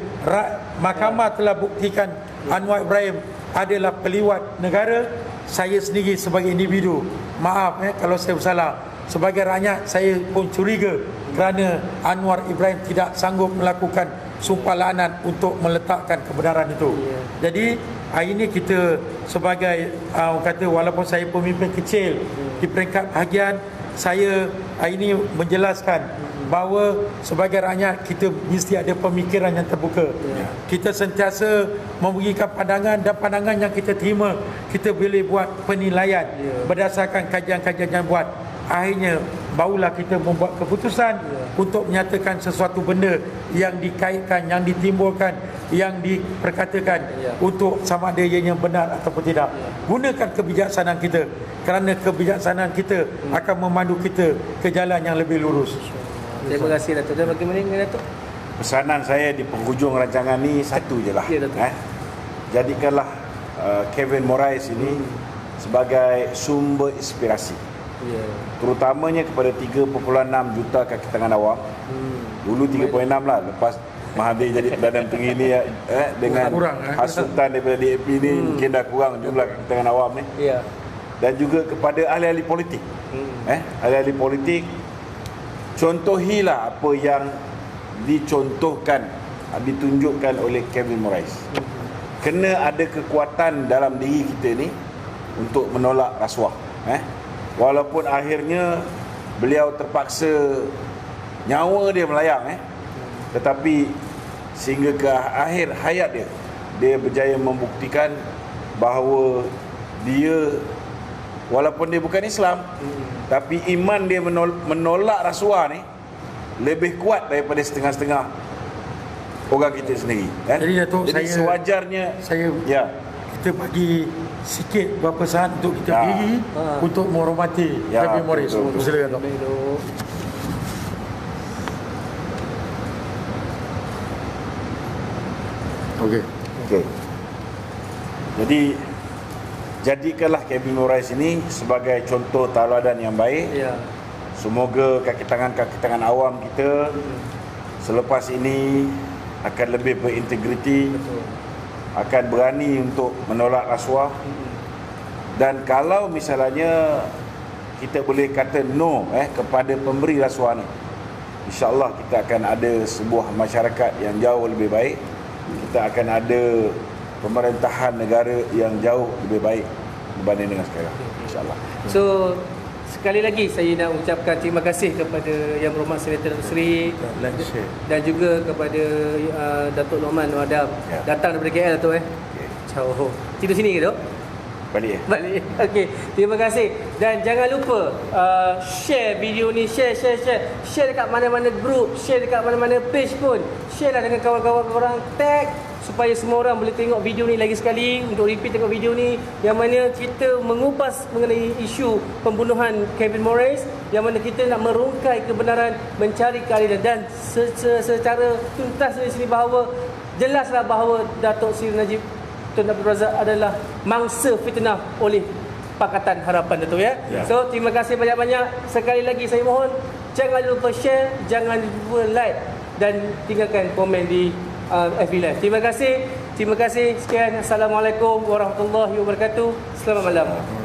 mahkamah telah buktikan Anwar Ibrahim adalah peliwat negara. Saya sendiri sebagai individu, maaf kalau saya bersalah, sebagai rakyat saya pun curiga kerana Anwar Ibrahim tidak sanggup melakukan sumpah laknat untuk meletakkan kebenaran itu. Jadi hari ini kita sebagai orang kata, walaupun saya pemimpin kecil di peringkat bahagian, saya hari ini menjelaskan bahawa sebagai rakyat kita mesti ada pemikiran yang terbuka. Kita sentiasa memberikan pandangan, dan pandangan yang kita terima kita boleh buat penilaian berdasarkan kajian-kajian yang buat. Akhirnya barulah kita membuat keputusan untuk menyatakan sesuatu benda yang dikaitkan, yang ditimbulkan, yang diperkatakan untuk sama ada ianya benar ataupun tidak. Gunakan kebijaksanaan kita, kerana kebijaksanaan kita akan memandu kita ke jalan yang lebih lurus. Terima kasih Datuk. Dan bagaimana dengan Datuk? Pesanan saya di penghujung rancangan ni satu je lah. Ya, Datuk. Jadikanlah Kevin Moraes ini sebagai sumber inspirasi. Terutamanya kepada 3.6 juta kaki tangan awam. Dulu 3.6 lah, lepas Mahathir jadi Perdana Menteri ni dengan hasutan daripada DAP ni mungkin dah kurang jumlah kaki tangan awam ni. Dan juga kepada ahli-ahli politik. Ahli-ahli politik, contohilah apa yang dicontohkan, ditunjukkan oleh Kevin Moraes. Kena ada kekuatan dalam diri kita ni untuk menolak rasuah. Walaupun akhirnya beliau terpaksa nyawa dia melayang, tetapi sehingga ke akhir hayat dia berjaya membuktikan bahawa dia, walaupun dia bukan Islam, tapi iman dia menolak rasuah ni lebih kuat daripada setengah-setengah orang kita sendiri. Jadi Datuk, jadi sewajarnya kita bagi sikit beberapa saat untuk kita berdiri untuk menghormati Kevin Moraes. Silakan Datuk. Okey. Jadi jadikanlah Kevin Moraes ini sebagai contoh tauladan yang baik. Semoga kaki tangan awam kita selepas ini akan lebih berintegriti, akan berani untuk menolak rasuah. Dan kalau misalnya kita boleh kata no kepada pemberi rasuah ni, insya-Allah kita akan ada sebuah masyarakat yang jauh lebih baik. Kita akan ada pemerintahan negara yang jauh lebih baik berbanding dengan sekarang, insya-Allah. So sekali lagi saya nak ucapkan terima kasih kepada Yang Berhormat Senator Datuk Seri dan juga kepada Datuk Norman Wadam datang daripada KL Datuk. Ciao. Tidur sini ke Dok? Balik. Okey, terima kasih. Dan jangan lupa share video ni, share dekat mana-mana group, share dekat mana-mana page pun. Share lah dengan kawan-kawan korang, tag supaya semua orang boleh tengok video ni lagi sekali, untuk repeat tengok video ni yang mana kita mengupas mengenai isu pembunuhan Kevin Moraes, yang mana kita nak merungkai kebenaran, mencari keadilan, dan secara tuntas di sini bahawa jelaslah bahawa Datuk Seri Najib Tun Abdul Razak adalah mangsa fitnah oleh Pakatan Harapan Datuk So terima kasih banyak-banyak. Sekali lagi saya mohon jangan lupa share, jangan lupa like dan tinggalkan komen di FB Live. Terima kasih sekian. Assalamualaikum warahmatullahi wabarakatuh. Selamat malam.